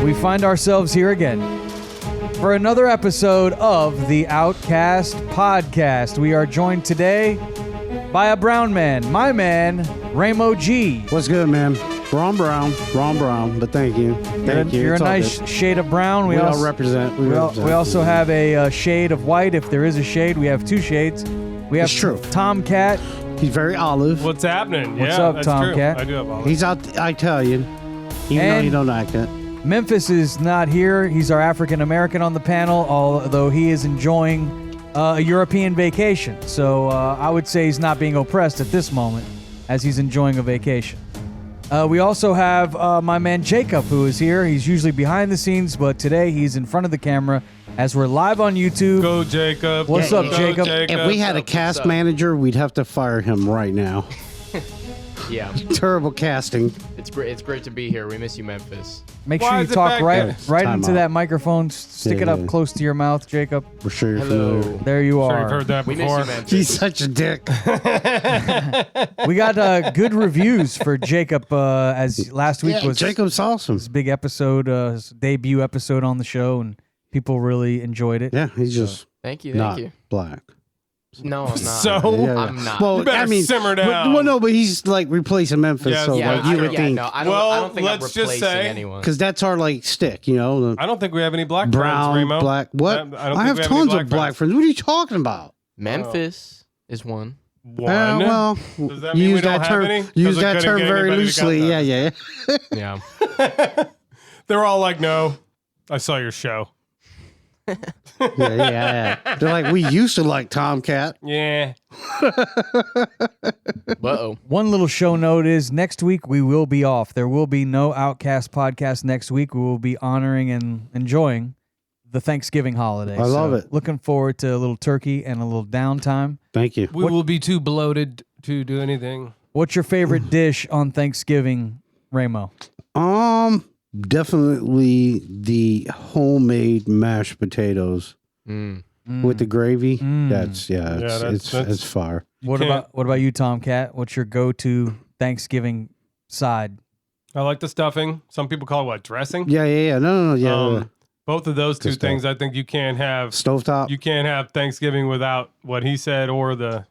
We find ourselves here again for another episode of the Outcast podcast. We are joined today by a brown man, my man, Ramo G. What's good, man? Wrong brown, but thank you. Thank you. You're It's a all nice good. shade of brown. We all represent. We also have a shade of white, if there is a shade. We have two shades. We have It's true. Tomcat. He's very olive. What's happening? What's yeah, up, that's Tomcat? True. I do have olive. He's out Italian, even though And- you don't like it. Memphis is not here. He's our African American on the panel, although he is enjoying a European vacation. So I would say he's not being oppressed at this moment, as he's enjoying a vacation. We also have my man Jacob, who is here. He's usually behind the scenes, but today he's in front of the camera as we're live on YouTube. Go, Jacob. What's up, Go, Jacob? If we had a cast manager, we'd have to fire him right now. Yeah, Terrible casting. it's great to be here. We miss you, Memphis. Make Why sure you is it talk back right there? into Time out. that microphone. Stick it up Yeah. close to your mouth, Jacob. We're sure you're Hello. familiar. There you Sure, are. you've heard that We miss before. you, Memphis. He's such a dick. We got good reviews for Jacob, as last week Yeah, was Jacob's awesome. his big episode, his debut episode on the show, and people really enjoyed it. Yeah, he's just Thank you, not thank you. black. No, I'm not. So? Yeah, yeah. I'm not. Well, You better I mean, simmer but- down. well, no, but he's like replacing Memphis, Yes, so yeah, like you would think, no, I Well, don't think I'm let's just replacing say- anyone. because that's our like stick, you know. The I don't think we have any black brown, friends, Remo. black. What? I don't think I have we have any tons black of black friends. What are you talking about? Memphis is one. One. Well, Does that you mean we use don't that have term. any? 'Cause Use we that couldn't term get very anybody to loosely. count Yeah, that. yeah. Yeah. They're all like, no, I saw your show. yeah. They're like, we used to like Tomcat. Yeah. Uh-oh. One little show note is next week we will be off. There will be no Outcast podcast next week. We will be honoring and enjoying the Thanksgiving holiday. I love it. Looking forward to a little turkey and a little downtime. Thank you. We will be too bloated to do anything. What's your favorite dish on Thanksgiving, Ramo? Definitely the homemade mashed potatoes Mm. with the gravy. Mm. That's it's fire. What can't- about you, Tomcat? What's your go-to Thanksgiving side? I like the stuffing. Some people call it what, dressing? Yeah. No, yeah. Both of those two Just things, I think you can't have. Stovetop. You can't have Thanksgiving without what he said, or the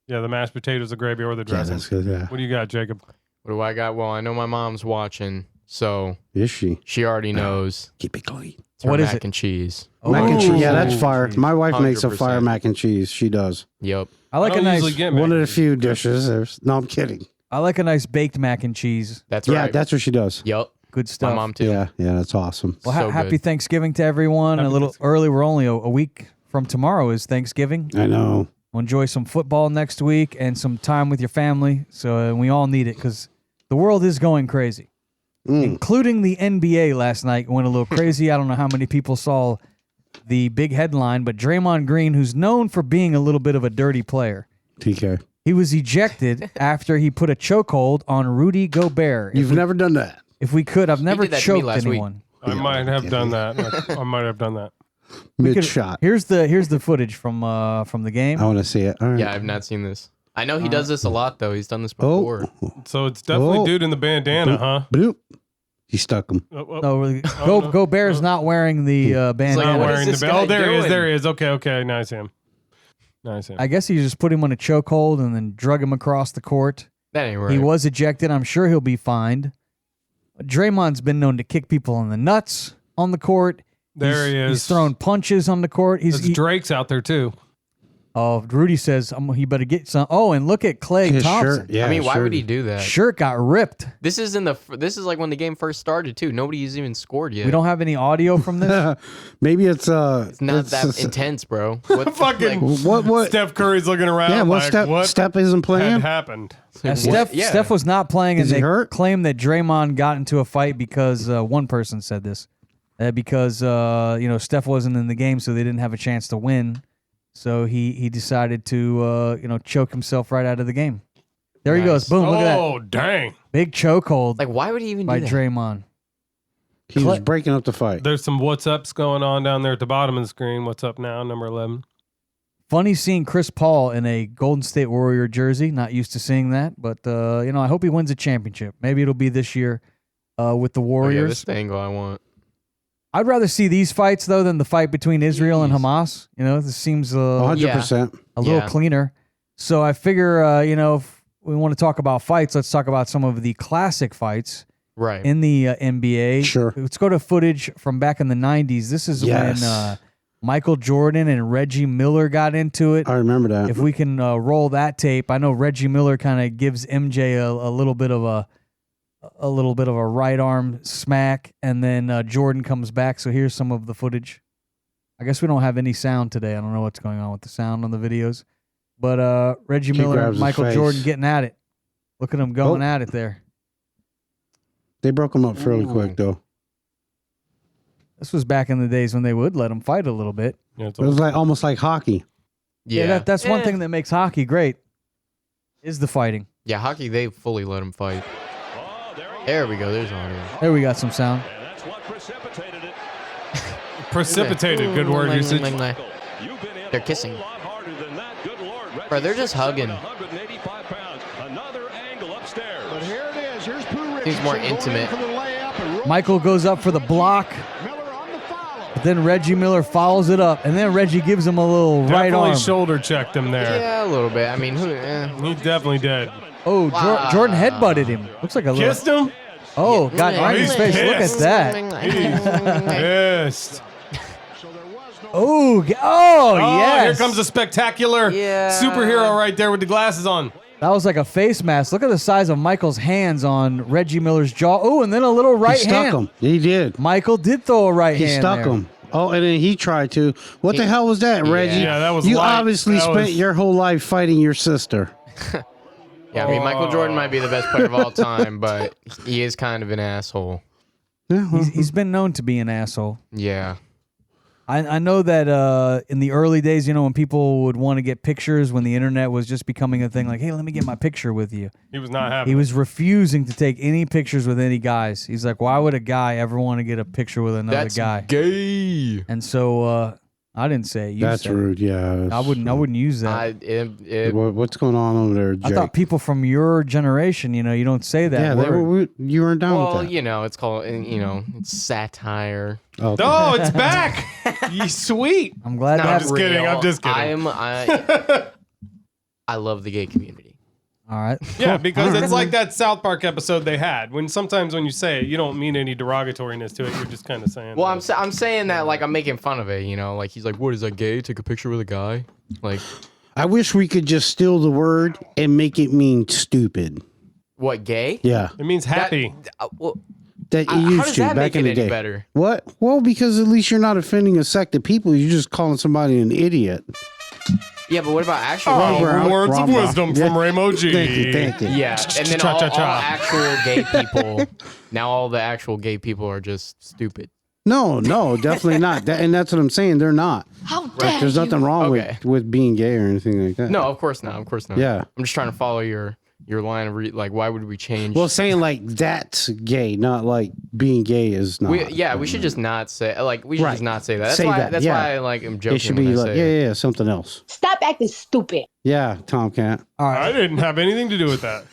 mashed potatoes, the gravy, or the Yeah, dressing. that's good. Yeah. What do you got, Jacob? What do I got? Well, I know my mom's watching, so Is she? she already knows. Keep it clean. It's her What is mac it? and cheese. Mac and Ooh. cheese. Yeah, that's fire. My wife makes a 100%. fire mac and cheese. She does. Yep. I like I a don't nice usually get One of the mac few and cheese. dishes. No, I'm kidding. baked mac and cheese. That's Yeah, right. that's what she does. Yep. Good My stuff. mom too. Yeah, that's awesome. Well, So happy good. Thanksgiving to everyone. Happy a little Thanksgiving. early. We're only a week from tomorrow is Thanksgiving. I know. We'll enjoy some football next week and some time with your family. So we all need it because the world is going crazy, including the NBA last night went a little crazy. I don't know how many people saw the big headline, but Draymond Green, who's known for being a little bit of a dirty player, TK. he was ejected after he put a chokehold on Rudy Gobert. You've never done that. If we could, I've never did that to me choked last week. anyone. I might have done that. I might have done that. We Mid could- shot. Here's the footage from the game. I want to see it. All right. Yeah, I've not seen this. I know he does this a lot though. He's done this Oh. before. So it's definitely Oh. dude in the bandana, huh? Bloop. He stuck him. No, really, no. Gobert's not wearing the bandana. Not what is wearing this the guy belt. Oh, there he is. doing? There he is. Okay. Nice him. I guess he just put him on a chokehold and then drug him across the court. That ain't right. He was ejected. I'm sure he'll be fined. Draymond's been known to kick people in the nuts on the court. There he is. He's thrown punches on the court. Drake's out there too. Rudy says he better get some. Oh, and look at Klay His Thompson. shirt. Yeah, I mean, why shirt. would he do that? Shirt got ripped. This is like when the game first started too. Nobody's even scored yet. We don't have any audio from this. Maybe it's It's not that intense, bro. What Fucking what? Steph Curry's looking around. Yeah, what like, step isn't had playing? happened? Steph was not playing, Is and he they hurt? claimed that Draymond got into a fight because one person said this, because Steph wasn't in the game, so they didn't have a chance to win. So he decided to choke himself right out of the game. There he goes. Boom! Look at that Oh dang! big chokehold Like, why would he even by do that? Draymond. He was breaking up the fight. There's some what's ups going on down there at the bottom of the screen. What's up now? Number 11. Funny seeing Chris Paul in a Golden State Warrior jersey. Not used to seeing that, but I hope he wins a championship. Maybe it'll be this year with the Oh, yeah, Warriors. this is the angle I want. I'd rather see these fights though than the fight between Israel and Hamas. You know, this seems 100%. a little cleaner. So I figure, you know, if we want to talk about fights, let's talk about some of the classic fights in the NBA. Sure. Let's go to footage from back in the 90s. This is when Michael Jordan and Reggie Miller got into it. I remember that. If we can roll that tape, I know Reggie Miller kind of gives MJ a little bit of a right arm smack, and then Jordan comes back. So here's some of the footage. I guess we don't have any sound today. I don't know what's going on with the sound on the videos. But Reggie Miller and Michael Jordan getting at it. Look at them going at it there. They broke them up fairly quick, though. This was back in the days when they would let them fight a little bit. Yeah, it was like almost like hockey. Yeah, that's one thing that makes hockey great, is the fighting. Yeah, hockey, they fully let them fight. There we go. There's audio. There we got some sound. That's what precipitated it. Precipitated. Good word usage. They're kissing. Bro, they're just hugging. Seems more intimate. Michael goes up for the block, but then Reggie Miller follows it up, and then Reggie gives him a little right arm. Definitely shoulder checked him there. Yeah, a little bit. I mean, he definitely did. Oh, Jordan headbutted him. Looks like a little. Kissed him? Oh, got right in his face. Look at that. Pissed. Oh, yes. Here comes a spectacular superhero right there with the glasses on. That was like a face mask. Look at the size of Michael's hands on Reggie Miller's jaw. Oh, and then a little right hand. He stuck him. He did. Michael did throw a right hand. He stuck him. Oh, and then he tried to. What the hell was that, Reggie? Yeah, that was You light. obviously spent your whole life fighting your sister. Yeah, I mean, Michael Jordan might be the best player of all time, but he is kind of an asshole. Yeah, he's been known to be an asshole. Yeah. I know that in the early days, you know, when people would want to get pictures, when the internet was just becoming a thing, like, hey, let me get my picture with you. He was not happy. He was refusing to take any pictures with any guys. He's like, why would a guy ever want to get a picture with another guy? That's gay. And so I didn't say it. You That's said rude. It. Yeah, I wouldn't use that. What's going on over there, Jake? I thought people from your generation, you know, you don't say that. Yeah, you weren't down with that. Well, you know, it's called, you know, it's satire. Oh, Oh, it's back. You sweet. I'm glad. I'm just kidding. I'm just kidding. I love the gay community. All right. Yeah, because it's like that South Park episode they had. Sometimes when you say it, you don't mean any derogatoriness to it. You're just kind of saying. Well, I'm saying that like I'm making fun of it. You know, like he's like, "What is that gay? Take a picture with a guy?" Like, I wish we could just steal the word and make it mean stupid. what gay? Yeah, It means happy. that you how used does to that back make in it the any day. better? What? Well, because at least you're not offending a sect of people. You're just calling somebody an idiot. Yeah, but what about actual? Oh, Brown, words Ron of Brown. wisdom Yeah. from Ramo G. Thank you. Yeah, and then all Cha-cha-cha. actual gay people. Now all the actual gay people are just stupid. No, definitely not. And that's what I'm saying. They're not. How dare There's nothing wrong Okay. with being gay or anything like that. No, of course not. Of course not. Yeah. I'm just trying to follow your line of like, why would we change? Well, saying like that's gay, not like being gay is not. we should just not say like we should Right. just not say that. That's Say why that, that's yeah. why I like am joking. It should when be I like say yeah, something else. Stop acting stupid. Yeah, Tomcat. All right. I didn't have anything to do with that.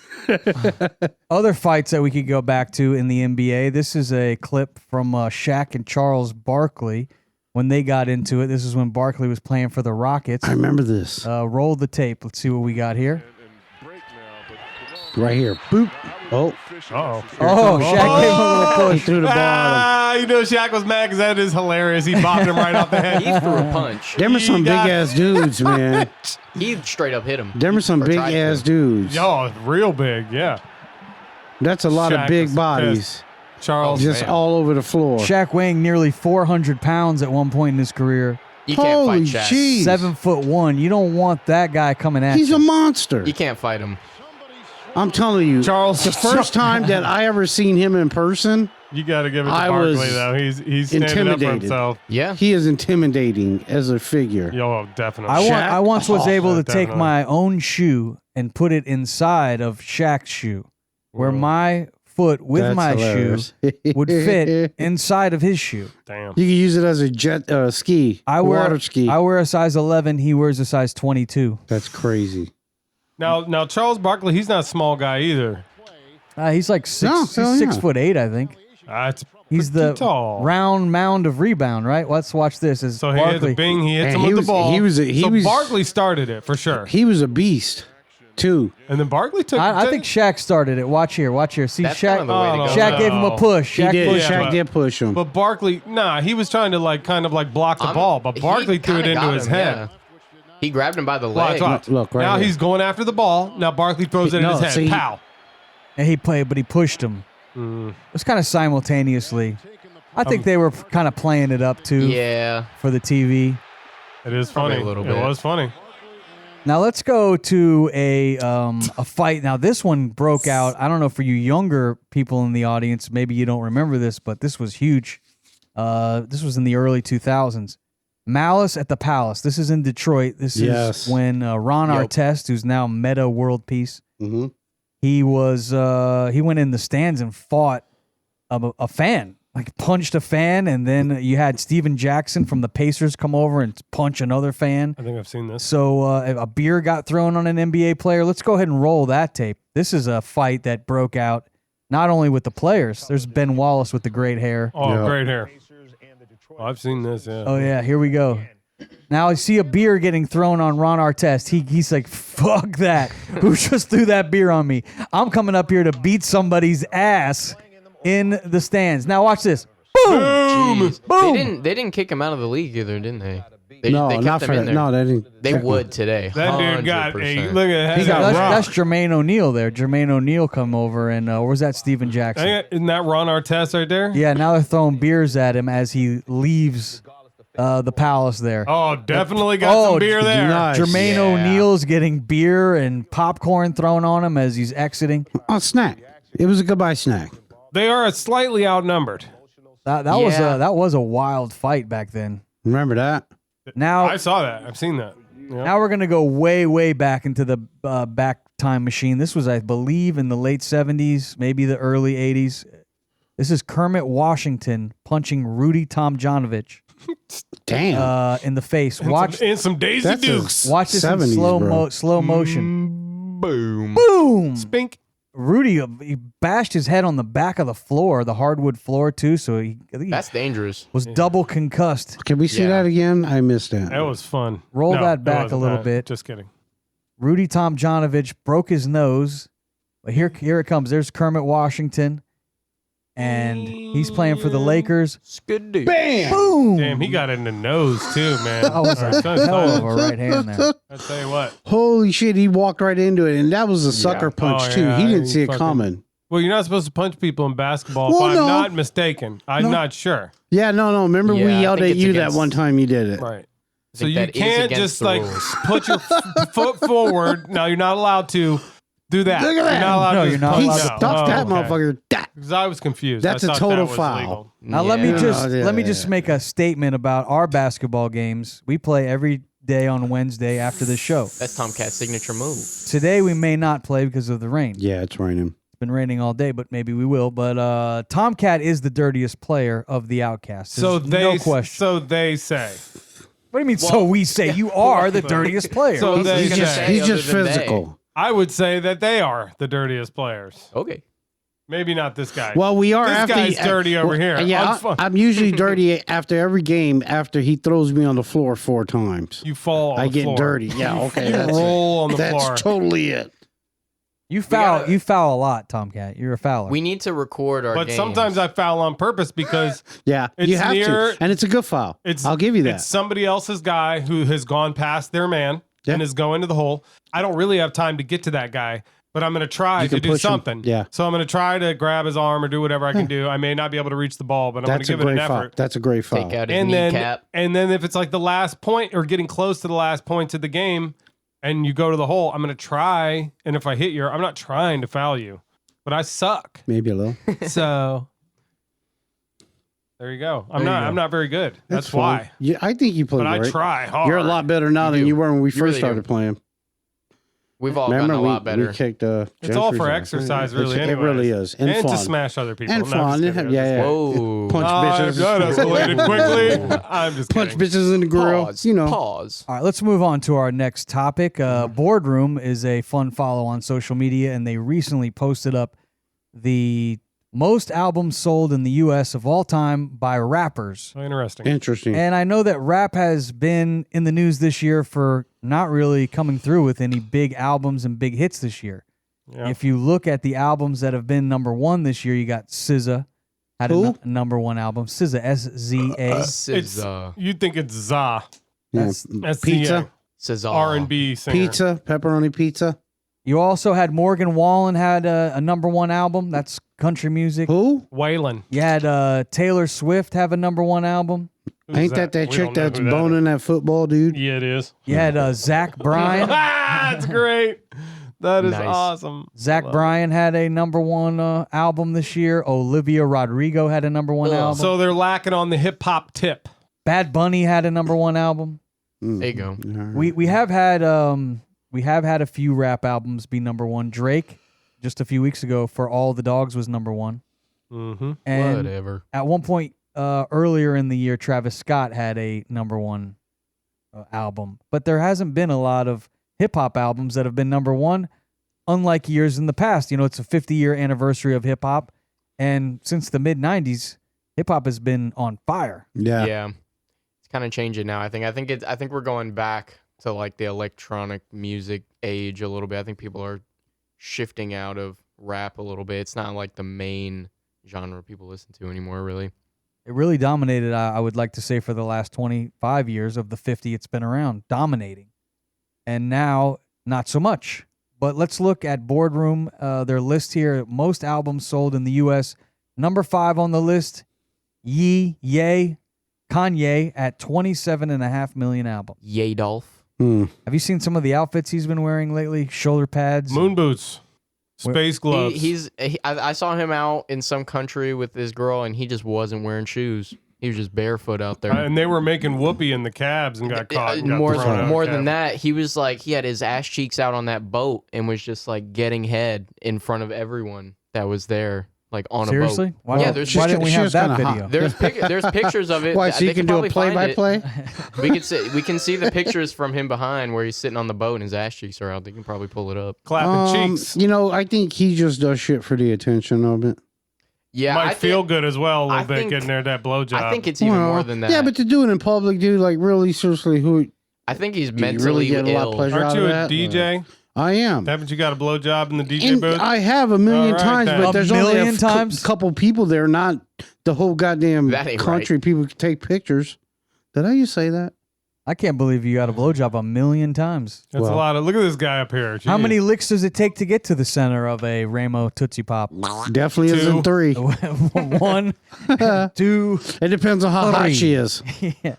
Other fights that we could go back to in the NBA. This is a clip from Shaq and Charles Barkley when they got into it. This is when Barkley was playing for the Rockets. I remember this. Roll the tape. Let's see what we got here. Right here. Boop. Oh. Uh-oh. Oh, Shaq gave him a little He push. threw the ball at him. You know Shaq was mad because that is hilarious. He bopped him right off the head. he threw a punch. Them are some big ass dudes, man. He straight up hit him. Them are some Or big tried to. ass dudes. Yo, real big, yeah. That's a lot Shaq of big was bodies. pissed. Charles. Just man. all over the floor. Shaq weighing nearly 400 pounds at one point in his career. You can't Holy fight Shaq. jeez. 7'1". You don't want that guy coming at He's you. a monster. You can't fight him. I'm telling you. Charles. The first time that I ever seen him in person, You got to give it to I Barkley, was though. He's standing up for intimidated. himself. Yeah. he is intimidating as a figure. Yo, definitely. I once was able to take definitely. my own shoe and put it inside of Shaq's shoe, where my foot with That's my hilarious. shoe would fit inside of his shoe. Damn. You can use it as a jet ski. Water ski. I wear a size 11. He wears a size 22. That's crazy. Now Charles Barkley, he's not a small guy either. He's like six. No, He's hell yeah. 6'8", I think. He's pretty the tall. round mound of rebound, right? Let's watch this. As So he hits Barkley. a bing. He hits And him he with the was- ball. he was- Barkley started it for sure. He was a beast, too. And then Barkley took. I think Shaq started it. Watch here. See, That's Shaq. kind of the way to go. Shaq gave him a push. He Shaq did. pushed Yeah, him. Shaq did push him. But Barkley, he was trying to kind of block the ball, but Barkley threw it into his head. Yeah. He grabbed him by the Watch, leg. watch. Look, right now here. he's going after the ball. Now Barkley throws it in No, his head. see- Pow. And he played, but he pushed him. It was kind of simultaneously. I think they were kind of playing it up too Yeah. for the TV. It is Probably funny. a little It bit. was funny. Now let's go to a fight. Now this one broke out. I don't know for you younger people in the audience, maybe you don't remember this, but this was huge. This was in the early 2000s. Malice at the Palace. This is in Detroit. This Yes. is when Ron Yep. Artest, who's now Meta World Peace, Mm-hmm. he went in the stands and fought a fan, like punched a fan, and then you had Steven Jackson from the Pacers come over and punch another fan. I think I've seen this. So a beer got thrown on an NBA player. Let's go ahead and roll that tape. This is a fight that broke out not only with the players. There's Ben Wallace with the great hair. Oh, Yeah. great hair. Oh, I've seen this. Yeah. Oh yeah, here we go. Now I see a beer getting thrown on Ron Artest. He's like, fuck that. Who just threw that beer on me? I'm coming up here to beat somebody's ass in the stands. Now watch this. Boom! Jeez. Boom! They didn't kick him out of the league either, didn't they? They No, kept not him for in that. there. No, they didn't. They would today. That dude got 100%. look at He got That's rocked. Jermaine O'Neal there. Jermaine O'Neal come over and or was that Steven Jackson? Isn't that Ron Artest right there? Yeah, now they're throwing beers at him as he leaves the palace there. Oh, definitely got some beer there. nice. Jermaine Yeah. O'Neal's getting beer and popcorn thrown on him as he's exiting. Oh, snack. It was a goodbye snack. They are slightly outnumbered. That Yeah. was a wild fight back then. Remember that? Now I saw that. I've seen that. Yeah. now we're gonna go way back into the back time machine. This was, I believe, in the late 70s, maybe the early 80s. This is Kermit Washington punching Rudy Tomjanovich Damn. in the face. And Watch some Daisy That's a- Dukes. watch this in 70s, bro. slow motion. Boom. Boom! Spink. Rudy, he bashed his head on the back of the floor, the hardwood floor too. So I think he That's dangerous. was double concussed. Can we see yeah. that again? I missed that. That was fun. Roll No, that it back a wasn't little that. bit. Just kidding. Rudy Tomjanovich broke his nose. But here it comes. There's Kermit Washington, and he's playing for the Lakers. Good dude. Bam! Boom! Damn, he got in the nose too, man. That was a hell of a right hand there. I tell you what. Holy shit, he walked right into it, and that was a sucker punch Oh, too. yeah, He didn't he see it fucking- coming. Well, you're not supposed to punch people in basketball. Well, if I'm no. not mistaken. I'm No. not sure. Yeah, no. Remember Yeah, we I yelled think at it's you against- that one time you did it. Right. So think you that is can't against just the like rules. put your foot forward. Now you're not allowed to do that. Look at You're that. not allowed No, to you're just not punch He allowed to out. stuck that okay. motherfucker. That. Because I was confused. That's I a thought total that was foul. legal. Now let me Yeah. just Yeah, let me yeah, just yeah. make a statement about our basketball games. We play every day on Wednesday after the show. That's Tomcat's signature move. Today we may not play because of the rain. Yeah, it's raining. It's been raining all day, but maybe we will. But Tomcat is the dirtiest player of the Outcasts. So There's they no question. So they say. What do you mean? So we say you are the dirtiest player. So they He's gonna say. say- He's other just than they. physical. I would say that they are the dirtiest players. Okay. Maybe not this guy. Well, we are This after guy's dirty over here. Yeah, I'm usually dirty after every game. After he throws me on the floor 4 times, You fall on I the get floor. dirty. Yeah, okay, You that's roll on the that's floor. totally it. you foul a lot, Tomcat. You're a fouler. We need to record our But games. sometimes I foul on purpose because Yeah, It's you have near- to, and it's a good foul. I'll give you that. It's somebody else's guy who has gone past their man Yeah. and is going to the hole. I don't really have time to get to that guy, but I'm going to try You to can do push him. something. Yeah. So I'm going to try to grab his arm or do whatever I can do. I may not be able to reach the ball, but I'm going to That's a give it an great foul. effort. That's a great foul. take out his And kneecap. then if it's like the last point or getting close to the last point of the game and you go to the hole, I'm going to try. And if I hit you, I'm not trying to foul you, but I suck. Maybe a little. So there you go. I'm There you not. go. I'm not very good. That's fine. why. Yeah, I think you play But I great. try hard. You're a lot better now than do. you were when we first really do. started playing. We've all Remember, gotten a lot we better. kicked. It's all Gentry's for ass. exercise, It's- really. It anyways. really is, and, And fun, to smash other people. and No, I'm just fun. kidding. I'm just Yeah, kidding. Whoa. punch bitches. That escalated quickly. I'm just Punch kidding. bitches in the grill. Pause. You know. Pause. All right, let's move on to our next topic. Boardroom is a fun follow on social media, and they recently posted up the most albums sold in the U.S. of all time by rappers. So interesting. Interesting. And I know that rap has been in the news this year for not really coming through with any big albums and big hits this year. Yeah. If you look at the albums that have been number one this year, you got SZA had Who? a number one album. SZA, S-Z-A. SZA. You'd think it's ZA. Yeah. That's Pizza. SZA. R&B singer. Pizza. Pepperoni pizza. You also had Morgan Wallen had a number one album. That's country music. Who? Waylon. You had Taylor Swift have a number one album. Who's Ain't that We chick don't know that's who that boning that football dude? is. Yeah, it is. You had Zach Bryan. That's great. That is Nice. awesome. Zach Bryan had a number one album this year. Olivia Rodrigo had a number one album. So they're lacking on the hip hop tip. Bad Bunny had a number one album. There you go. We have had a few rap albums be number one. Drake just a few weeks ago for All the Dogs was number one. Mm-hmm. And Whatever. at one point earlier in the year, Travis Scott had a number one album. But there hasn't been a lot of hip hop albums that have been number one, unlike years in the past. You know, it's a 50-year anniversary of hip hop, and since the mid '90s, hip hop has been on fire. Yeah. Yeah. It's kind of changing now. I think we're going back to like the electronic music age a little bit. I think people are shifting out of rap a little bit. It's not like the main genre people listen to anymore, really. It really dominated, I would like to say, for the last 25 years of the 50 it's been around, dominating. And now, not so much. But let's look at Boardroom, their list here. Most albums sold in the U.S. Number 5 on the list, Ye, Kanye at 27.5 million albums. Yay, Dolph. Have you seen some of the outfits he's been wearing lately? Shoulder pads? Moon boots. Space gloves. I saw him out in some country with this girl, and he just wasn't wearing shoes. He was just barefoot out there. And they were making whoopee in the cabs and got caught. And got thrown out of More the than cab. that, he was like, he had his ass cheeks out on that boat and was just like getting head in front of everyone that was there, like on Seriously? a boat. Why, Yeah, don't- there's why just- didn't we she have was that kinda video? hot. There's pictures of it. Why, so They you can do probably a find it. play-by-play? We can see the pictures from him behind where he's sitting on the boat and his ass cheeks are out. They can probably pull it up. Clapping cheeks. You know, I think he just does shit for the attention of it. Yeah, Might I feel think, good as well a little I bit think- getting there that blowjob. I think it's even Well, more than that. Yeah, but to do it in public, dude, like really, seriously, who? I think he's Do you mentally really get a lot of ill. pleasure Aren't out you of a that? DJ? I am. Haven't you got a blowjob in the DJ And booth? I have a million All right, times, then. but A there's only million times? couple people there, not the whole goddamn That ain't country. People can take pictures. Did I just say that? I can't believe you got a blowjob a million times. That's a Well- lot of. Look at this guy up here. How Jeez. many licks does it take to get to the center of a Ramo Tootsie Pop? Definitely 2. isn't 3. 1, 2. It depends on how hot 3. she is. Yeah.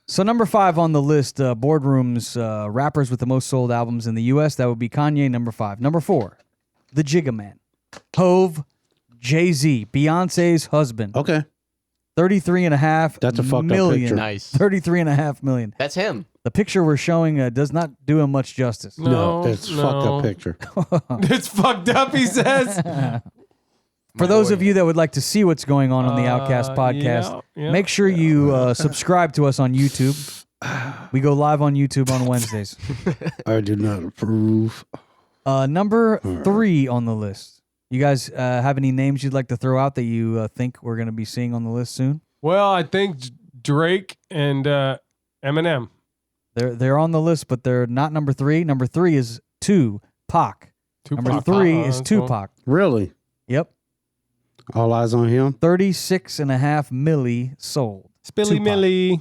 So number 5 on the list, Boardroom's rappers with the most sold albums in the U.S. That would be Kanye, number 5. Number 4, The Jigga Man, Hove, Jay-Z, Beyonce's husband. Okay. 33.5 That's a fucked up million. picture. Nice. 33.5 million. That's him. The picture we're showing does not do him much justice. No, that's a fucked up picture. It's fucked up. He says. For those of you that would like to see what's going on the Outcast podcast, yeah. make sure you subscribe to us on YouTube. We go live on YouTube on Wednesdays. I do not approve. Number 3 on the list. You guys have any names you'd like to throw out that you think we're going to be seeing on the list soon? Well, I think Drake and Eminem. They're on the list, but they're not number 3. Number 3 is Pac. Number 3 is that's cool. Tupac. Really? Yep. All eyes on him? 36.5 milli sold. Spilly Tupac. Millie.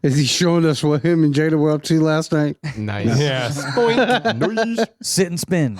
Is he showing us what him and Jada were up to last night? Nice. Yeah. Spoink. Sit and spin.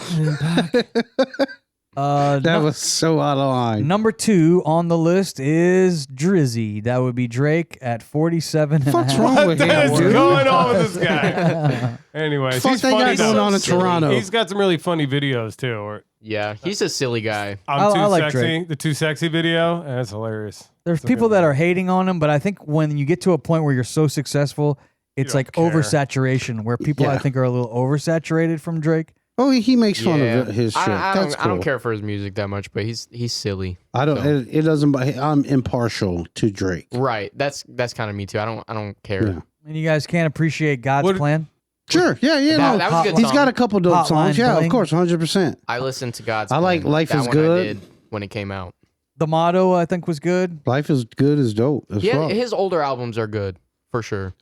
That was so out of line. Number 2 on the list is Drizzy. That would be Drake at 47. What's wrong with What him, is dude? going on with this guy? Anyways, Fuck he's they funny got going though. on in Silly. Toronto. He's got some really funny videos too. Or Yeah, he's a silly guy. I'm too I like sexy. Drake. The too sexy video. That's hilarious. There's It's a people good that one. are hating on him, but I think when you get to a point where you're so successful, it's don't like care. oversaturation, where people I Yeah. think are a little oversaturated from Drake. Oh, he makes fun Yeah. of his shit. I That's don't, I don't cool. care for his music that much, but he's silly. I don't. So- It doesn't. I'm impartial to Drake. Right. That's kind of me too. I don't care. Yeah. And you guys can't appreciate God's What- plan. Sure. Yeah. Yeah. That- No. that was a good He's song. got a couple dope Hotline songs. Yeah. Bling. Of course. 100%. I listened to God's I like Plan. Life That is one Good. I did when it came out. The Motto, I think, was good. Life is Good is dope. As Yeah, fuck. his older albums are good for sure.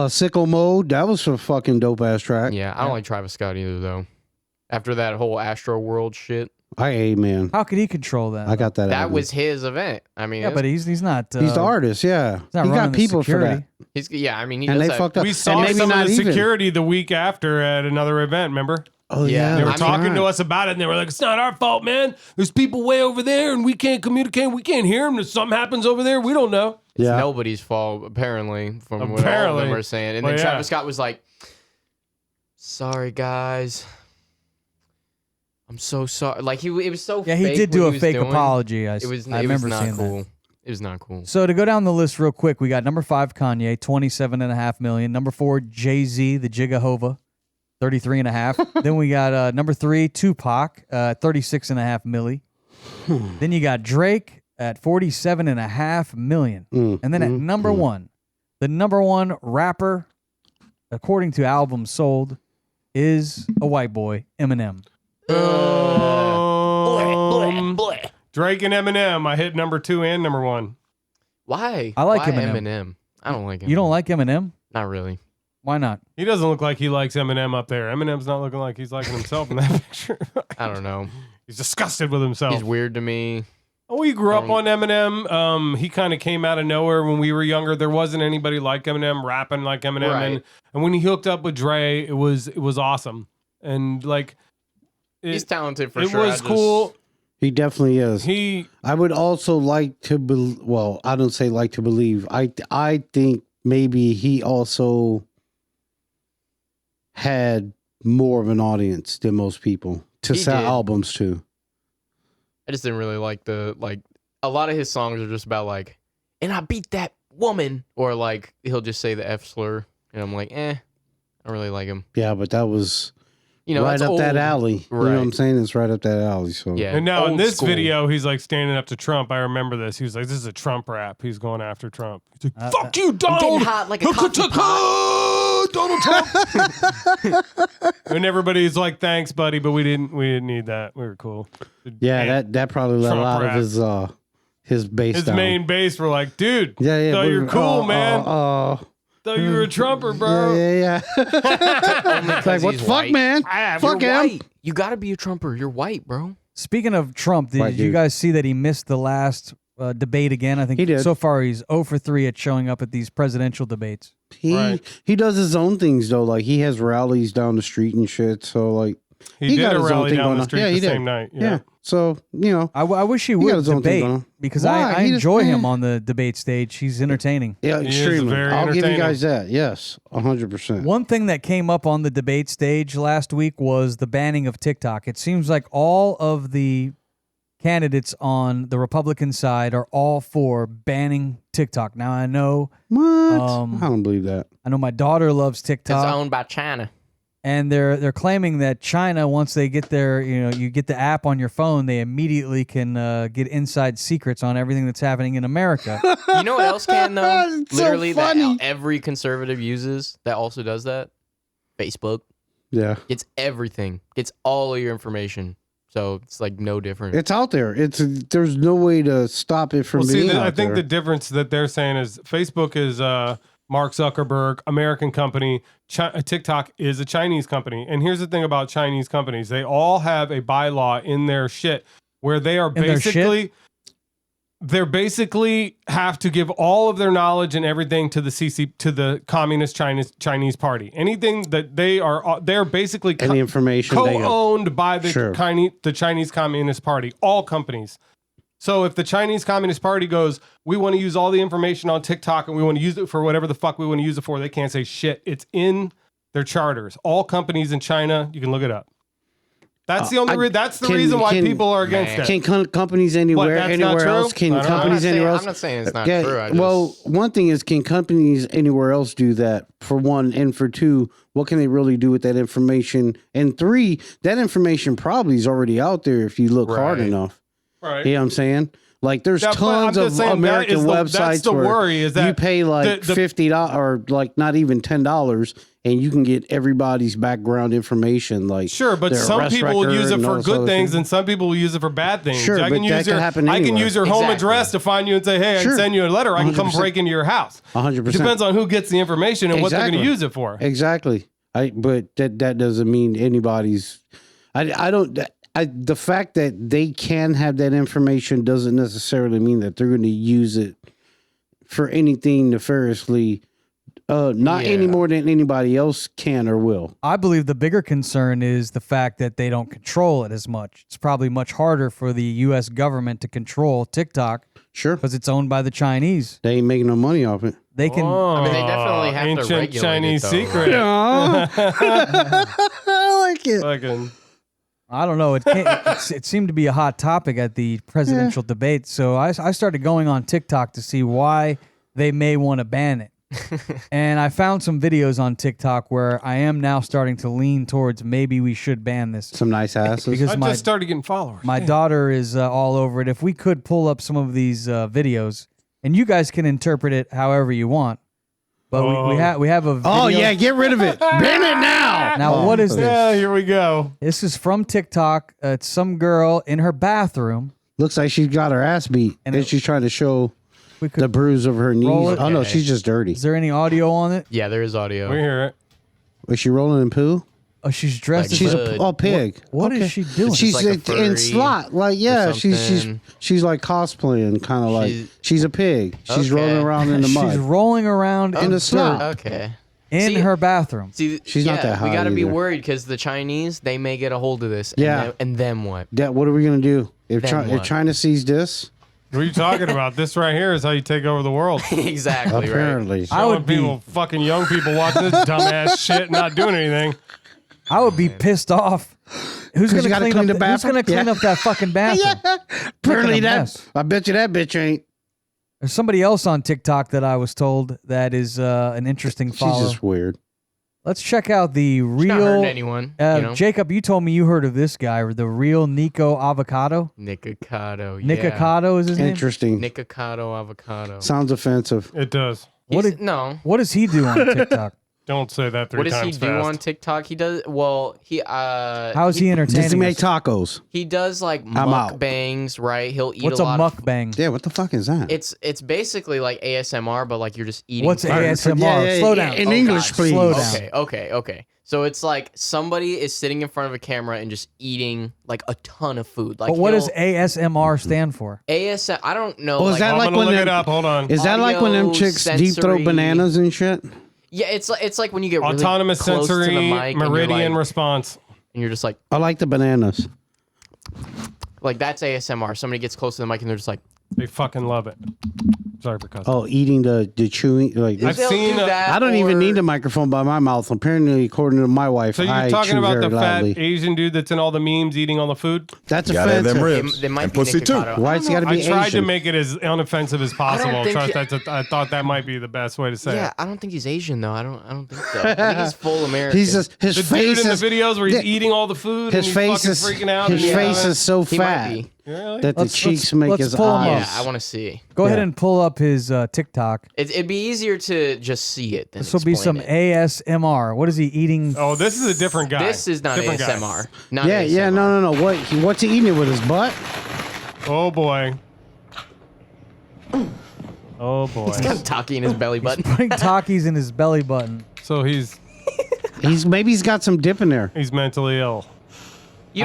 Sickle Mode. That was a fucking dope ass track. Yeah, I don't like Travis Scott either though. After that whole Astro World shit, Man. How could he control that? I got that. that album. was his event. I mean, Yeah, but he's not. He's the artist. Yeah. not He running got the people for security. that. he's yeah. I mean, he And does they that. fucked up. We And saw maybe some of not the even. security the week after at another event, remember? Oh Yeah. yeah. They were I mean, talking to us about it, and they were like, it's not our fault, man. There's people way over there, and we can't communicate. We can't hear them. If something happens over there, we don't know. It's Yeah. nobody's fault, apparently, from what all of Apparently. them are saying. And Well, then yeah. Travis Scott was like, "Sorry, guys, I'm so sorry." Like it was so. Yeah, he fake did what do a was fake doing. apology. I It was remember not seeing cool. that. It was not cool. So to go down the list real quick, we got number 5 Kanye, 27.5 million. Number 4 Jay-Z, the Jigahova, 33.5. Then we got number 3 Tupac, 36.5 milli. Then you got Drake at 47.5 million. And then at number 1, the number 1 rapper, according to albums sold, is a white boy, Eminem. Drake and Eminem. I hit number 2 and number 1. Why? I like Why Eminem. I don't like him. You don't like Eminem? Not really. Why not? He doesn't look like he likes Eminem up there. Eminem's not looking like he's liking himself in that picture. I don't know. He's disgusted with himself. He's weird to me. We grew up on Eminem. He kind of came out of nowhere when we were younger. There wasn't anybody like Eminem, rapping like Eminem. Right. And when he hooked up with Dre, it was awesome. And like, He's talented for it sure. was cool. He definitely is. He I would also like to well, I don't say like to believe. I think maybe he also had more of an audience than most people to He sell did. albums to. I just didn't really like a lot of his songs are just about like, and I beat that woman, or like he'll just say the F slur, and I'm like, I don't really like him. Yeah, but that was right that's up that old. alley. You know what I'm Right. saying? It's right up that alley. So Yeah. and now in old this school. video, he's like standing up to Trump. I remember this. He was like, "This is a Trump rap." He's going after Trump. He's like, "Fuck you, Donald." getting hot like a coffee pot. Donald Trump. And everybody's like, "Thanks, buddy," but we didn't need that. We were cool. yeah, And that probably let a Trump lot rap. of his bass his down. main base were like, "Dude, Yeah. thought you're cool, oh, man. Oh, Thought you were a Trumper, bro." yeah. Only 'cause Like, what he's the fuck, white. man? Fuck You're him. white. You got to be a Trumper. You're white, bro. Speaking of Trump, did White you dude. guys see that he missed the last debate again? I think He did. so far he's 0 for 3 at showing up at these presidential debates. Right. He does his own things though. Like he has rallies down the street and shit. So like He did got a his own rally thing down going the on. street Yeah, the he did. same night. yeah. So I wish he got would his own thing debate going on. because Why? I He just- enjoy him man. on the debate stage. He's entertaining. yeah, is extremely. very I'll give you entertaining. guys that. Yes, 100%. One thing that came up on the debate stage last week was the banning of TikTok. It seems like all of the candidates on the Republican side are all for banning TikTok. Now I know What? Um, I don't believe that. my daughter loves It's TikTok. owned by China. And they're claiming that China, once they get their, you get the app on your phone, they immediately can get inside secrets on everything that's happening in America. You know what else can though? It's so Literally, that funny. every conservative uses that also does that. Facebook Yeah, gets everything. Gets all of your information. So it's like no different. it's out there. There's no way to stop it from Well, being see, out I think the there. difference that they're saying is Facebook is Mark Zuckerberg, American company. TikTok is a Chinese company. And here's the thing about Chinese companies. They all have a bylaw in their shit where they are In their basically they're basically have to give all of their knowledge and everything to the Communist Chinese Party. Anything that they're basically Any information they got. co-owned by the Sure. the Chinese Communist Party, all companies. So if the Chinese Communist Party goes, we want to use all the information on TikTok and we want to use it for whatever the fuck we want to use it for, they can't say shit. It's in their charters. All companies in China, you can look it up. That's the only. That's the reason why people are against it. Can companies anywhere that's not true? else? Can I don't know. companies anywhere else? I'm not saying it's not Yeah, true. I well, one thing is, can companies anywhere else do that? For one, and for two, what can they really do with that information? And three, that information probably is already out there if you look hard Right. enough. Right. You know what I'm saying? Like there's Yeah, but I'm tons just of saying that American is websites that's the where worry is that you pay like the- $50 or like not even $10 and you can get everybody's background information. Like Sure, but their some arrest people will use record it and all for this good other things, shit. and some people will use it for bad things. Sure, I but can that use could your happen I can anywhere. use your home Exactly. address to find you and say, hey, I Sure. can send you a letter. I can come 100%. break into your house. 100%. Depends on who gets the information and what they're going to Exactly. use it for. Exactly. But that doesn't mean anybody's. I don't. The fact that they can have that information doesn't necessarily mean that they're going to use it for anything nefariously. Not any more than anybody else can or will. I believe the bigger concern is the fact that they don't control it as much. It's probably much harder for the U.S. government to control TikTok Sure. because it's owned by the Chinese. They ain't making no money off it. They can. I mean, they definitely have to ancient regulate Chinese it, though, secret. I like it. Fucking. I don't know. It seemed to be a hot topic at the presidential debate. So I started going on TikTok to see why they may want to ban it. And I found some videos on TikTok where I am now starting to lean towards maybe we should ban this. Some nice asses. Because I my just started getting followers. my daughter is all over it. If we could pull up some of these videos, and you guys can interpret it however you want, but we have a video. Oh yeah, get rid of it. Ban it now. Now what is this? Yeah, here we go. This is from TikTok. It's some girl in her bathroom. Looks like she's got her ass beat, and she's trying to show We could. the bruise of her knees. Roll it. Oh no, Okay. she's just dirty. Is there any audio on it? Yeah, there is audio. We hear it. Was she rolling in poo? Oh, she's dressed. Like as She's a, a pig. What is she doing? She's like a in furry slot. Like yeah, she's something. like cosplaying, kind of like she's a pig. She's Okay. rolling around in the mud. She's rolling around In in the dirt slop. Okay. in See- her bathroom. See, She's not that We hot gotta be either. worried because the Chinese, they may get a hold of this. Yeah. And then what? Dad, what are we gonna do if Then if what? China sees this? What are you talking about? This right here is how you take over the world. Exactly, right. Apparently, I would Showing people, fucking young people watching this dumbass shit, not doing anything. I would be pissed off. Who's 'Cause gonna you gotta clean clean up? the Who's gonna bathroom? clean Yeah. up that fucking bathroom? apparently Making a that. mess. I bet you that bitch ain't. There's somebody else on TikTok that I was told that is an interesting She's follow. just weird. Let's check out the It's not hurting real. anyone. You know? Jacob, you told me you heard of this guy, the real Nico Avocado. Nikocado. Yeah. Nikocado is his name. Interesting. Nikocado avocado. Sounds offensive. It does. What He's- did- no. What does he do on TikTok? Don't say that three What does he times do fast. on TikTok? He does well. How is he Does he entertaining? make us? tacos? He does like I'm out. mukbangs, right? He'll eat What's a a lot. mukbang? Yeah, what the fuck is that? It's basically like ASMR, but like you're just eating. What's food. ASMR? Yeah, Slow down. In Oh, English, God. please. Slow down. Okay. So it's like somebody is sitting in front of a camera and just eating like a ton of food. Like But what does he'll- ASMR stand for? ASM? I don't know. Oh, is like, that I'm like gonna when look them- it up. Hold on. Is that like when them audio, chicks deep throat sensory- bananas and shit? Yeah, it's like when you get really Autonomous close to the sensory mic meridian and response. you're just like I like the bananas. that's ASMR. Somebody gets close to the mic and they're just like, They fucking love it. Sorry for cussing. Oh, eating the chewing like. I've they'll seen do a- that, I don't even or- need a microphone by my mouth. Apparently, according to my wife, So you're I talking chew about very the fat loudly. Asian dude that's in all the memes eating all the food? That's Gotta have them offensive. ribs. They might and be pussy too. Nikocado. Why it's got to I be tried Asian? to make it as unoffensive as possible. think I thought that might be the best way to say Yeah, it. I don't think he's Asian though. I don't think so. I think he's full American. He's just his The face dude in the is videos where he's Yeah. eating all the food his and he's face fucking is freaking out. his and face is so He might fat be. Really? that the Let's- cheeks let's- make let's his pull 'em eyes. up. Yeah, I want to see. Go ahead Yeah. and pull up his TikTok. It'd be easier to just see it than This will be explain some it. ASMR. What is he eating? Oh, this is a different guy. This is not Different guy. ASMR. Not Yeah, ASMR. yeah, no. What's he eating it with his butt? Oh boy. Oh boy. He's got Taki in his belly button. Putting Takis in his belly button. So he's He's got some dip in there. mentally ill. You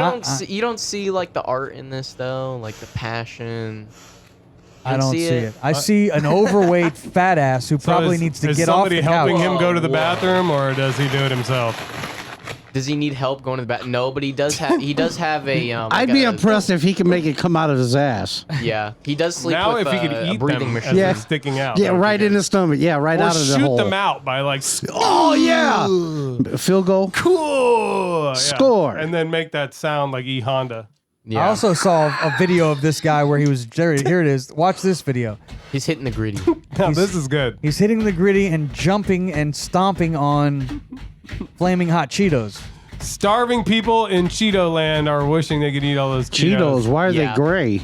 don't see like the art in this though, like the passion. You I don't see it. it. I see an overweight fat ass who probably needs to is get off somebody the couch. helping him go to the Whoa. bathroom, or does he do it himself? Does he need help going to the bathroom? No, but he does have a. I'd like be a- impressed if he can make it come out of his ass. Yeah, he does sleep Now, with if he could a eat breathing them machine. as Yeah. they're sticking out, Yeah, that would be right good. in the stomach. Yeah, right Or out of the shoot hole. them out by like, Oh yeah, field goal. cool, yeah. Score. and then make that sound like E Honda. Yeah, I also saw a video of this guy where he was here it is. Watch this video. he's hitting the gritty. Now, this is good. He's hitting the gritty and jumping and stomping on flaming hot Cheetos. Starving people in Cheeto land are wishing they could eat all those Cheetos. Why are Yeah. they gray?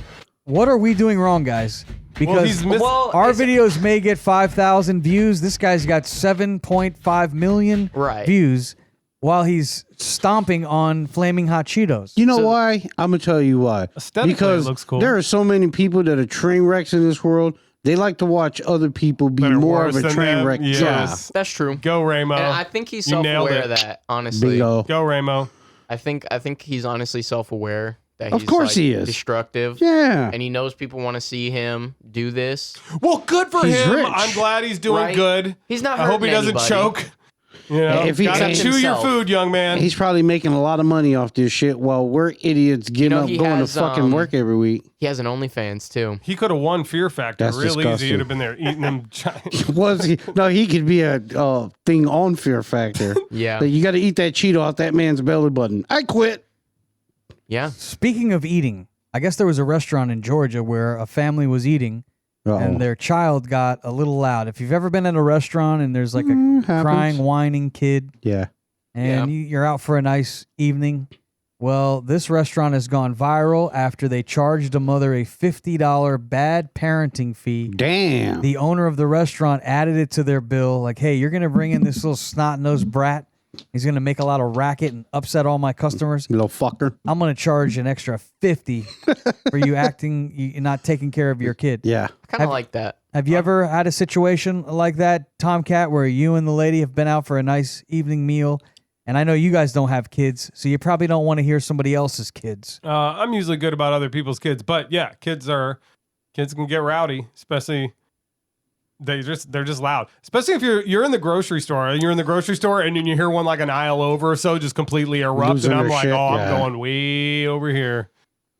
what are we doing wrong, guys? Because he's missed- our videos may get 5,000 views. This guy's got 7.5 million views while he's stomping on Flaming Hot Cheetos. You know why? I'm going to tell you why. Aesthetically, Because it looks cool. there are so many people that are train wrecks in this world. They like to watch other people be That are more of worse a than train them. wreck. Yes. That's true. Go, Ramo. And I think he's You nailed self-aware it. of that, honestly. Bingo. Go, Ramo. I think he's honestly self-aware that Of he's course he is. destructive. Yeah. And he knows people want to see him do this. Well, good for He's him. rich. I'm glad he's doing Right? good. He's not I hope he hurting doesn't anybody. choke. You know, If he gotta can- chew your himself. food, young man. He's probably making a lot of money off this shit while we're idiots getting know, up he going has, to fucking work every week. He has an OnlyFans too. He could have won Fear Factor That's real disgusting. easy. He'd have been there eating them. Was he? No, he could be a thing on Fear Factor. Yeah. But you got to eat that Cheeto off that man's belly button. I quit. Yeah. Speaking of eating, I guess there was a restaurant in Georgia where a family was eating and their child got a little loud. If you've ever been at a restaurant and there's like a happens. crying, whining kid Yeah. and you're out for a nice evening, well, this restaurant has gone viral after they charged a mother a $50 bad parenting fee. Damn. The owner of the restaurant added it to their bill, like, hey, you're going to bring in this little snot-nosed brat. He's going to make a lot of racket and upset all my customers. Little fucker. I'm going to charge an extra $50 for you you're not taking care of your kid. Yeah. Kind of like that. Have you ever had a situation like that, Tomcat, where you and the lady have been out for a nice evening meal? And I know you guys don't have kids, so you probably don't want to hear somebody else's kids. I'm usually good about other people's kids, but yeah, kids can get rowdy, especially they're just loud. Especially if you're in the grocery store and you're in the grocery store and then you hear one like an aisle over or so just completely erupt, Losing and I'm their like, shit, oh, yeah. I'm going way over here.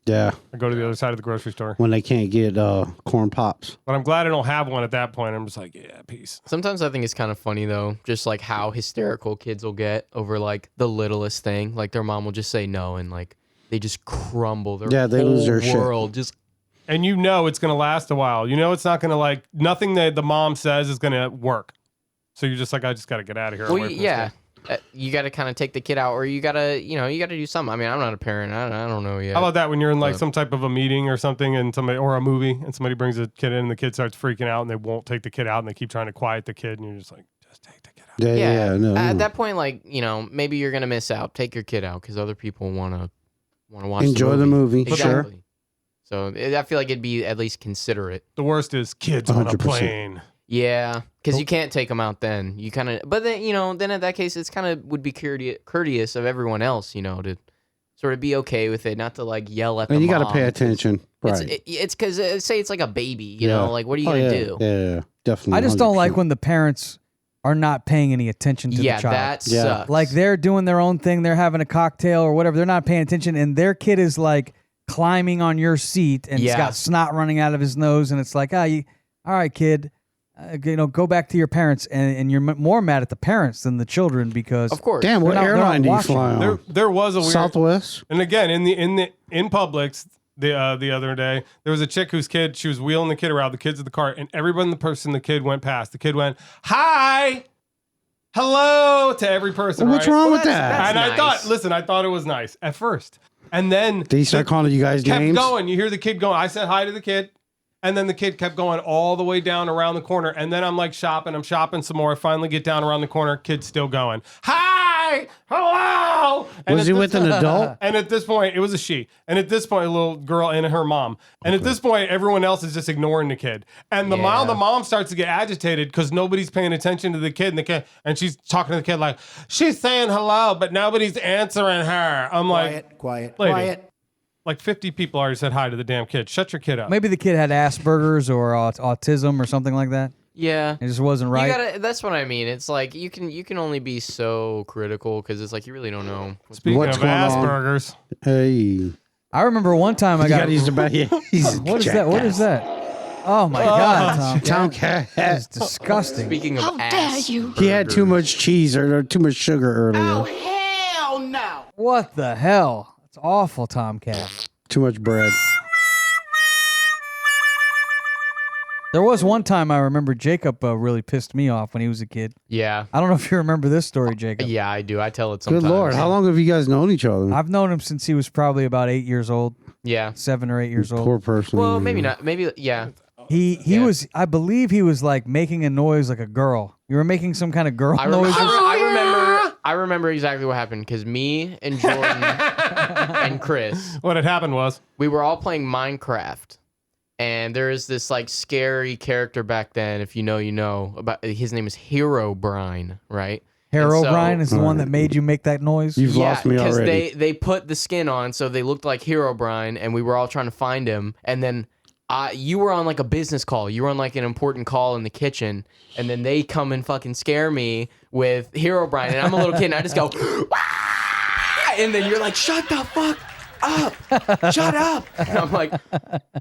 Yeah. I go to the other side of the grocery store. When they can't get corn pops. But I'm glad I don't have one at that point. I'm just like, yeah, peace. Sometimes I think it's kind of funny though, just like how hysterical kids will get over like the littlest thing. Like their mom will just say no and like they just crumble. Their They lose their shit. world just And you know it's going to last a while. You know it's not going to like, nothing that the mom says is going to work. So you're just like, I just got to get out of here. well, away from this yeah. guy. You got to kind of take the kid out, or you got to, do something. I mean, I'm not a parent. I don't know yet. How about that when you're in like some type of a meeting or something and somebody, or a movie, and somebody brings a kid in and the kid starts freaking out and they won't take the kid out and they keep trying to quiet the kid and you're just like, just take the kid out. Yeah. No. At that point, like, maybe you're going to miss out. Take your kid out because other people want to watch Enjoy the movie. Sure. Exactly. So I feel like it'd be at least considerate. The worst is kids on a 100%. plane. Yeah, because you can't take them out then. You kind of, but then then in that case, it's kind of would be courteous of everyone else, to sort of be okay with it, not to like yell at them. And you got to pay attention. Right. It's because say it's like a baby, you know, like what are you gonna do? Yeah, definitely. I just don't 100%. like when the parents are not paying any attention to the child. That sucks. Like they're doing their own thing, they're having a cocktail or whatever, they're not paying attention, and their kid is like climbing on your seat and he's got snot running out of his nose, and it's like, all right, kid. Go back to your parents, and you're more mad at the parents than the children because Of course. Damn, what They're not airline do you watching. fly on? There was a weird Southwest? And again, in Publix the other day, there was a chick whose kid, she was wheeling the kid around, the kids in the car, and everyone, the person the kid went past, the kid went, hi, hello to every person. What's right? wrong with that's- that? that's- And I thought it was nice at first. And then Did he start calling you guys kept names? going. You hear the kid going, I said hi to the kid. And then the kid kept going all the way down around the corner. And then I'm like I'm shopping some more. I finally get down around the corner. Kid's still going, hi, hello. And Was at he this- with an adult? And at this point, it was a she. And at this point, a little girl and her mom. And at this point, everyone else is just ignoring the kid. And the mom starts to get agitated because nobody's paying attention to the kid. And she's talking to the kid like, she's saying hello, but nobody's answering her. I'm like, quiet. Like 50 people already said hi to the damn kid. Shut your kid up. maybe the kid had Asperger's or autism or something like that. Yeah. It just wasn't right. That's what I mean. It's like you can only be so critical because it's like you really don't know. Speaking What's of going on? Asperger's, Hey. I remember one time I You got. got to use the back. What is that? What is that? Oh my God, Tom! Tomcat. That is disgusting. Speaking of ass, He had too much cheese or too much sugar earlier. What the hell? It's awful, Tomcat. Too much bread. There was one time I remember Jacob really pissed me off when he was a kid. Yeah. I don't know if you remember this story, Jacob. Yeah, I do. I tell it sometimes. Good Lord. How long have you guys known each other? I've known him since he was probably about 8 years old, Yeah. 7 or 8 years old. Poor person. Well, maybe not. Maybe, yeah. He Yeah. was, I believe he was like making a noise like a girl. You were making some kind of girl noise. I remember exactly what happened because me and Jordan and Chris, What had happened was we were all playing Minecraft. And there is this like scary character back then, if you know, you know. About his name is Hero Brine, right? Hero And so- Brian is the one that made you make that noise. You've lost me because already. they put the skin on, so they looked like Hero Brine, and we were all trying to find him. And then you were on like a business call. You were on like an important call in the kitchen, and then they come and fucking scare me with Hero Brine, and I'm a little kid, and I just go, "Wah!" And then you're like, shut the fuck up, shut up. And I'm like,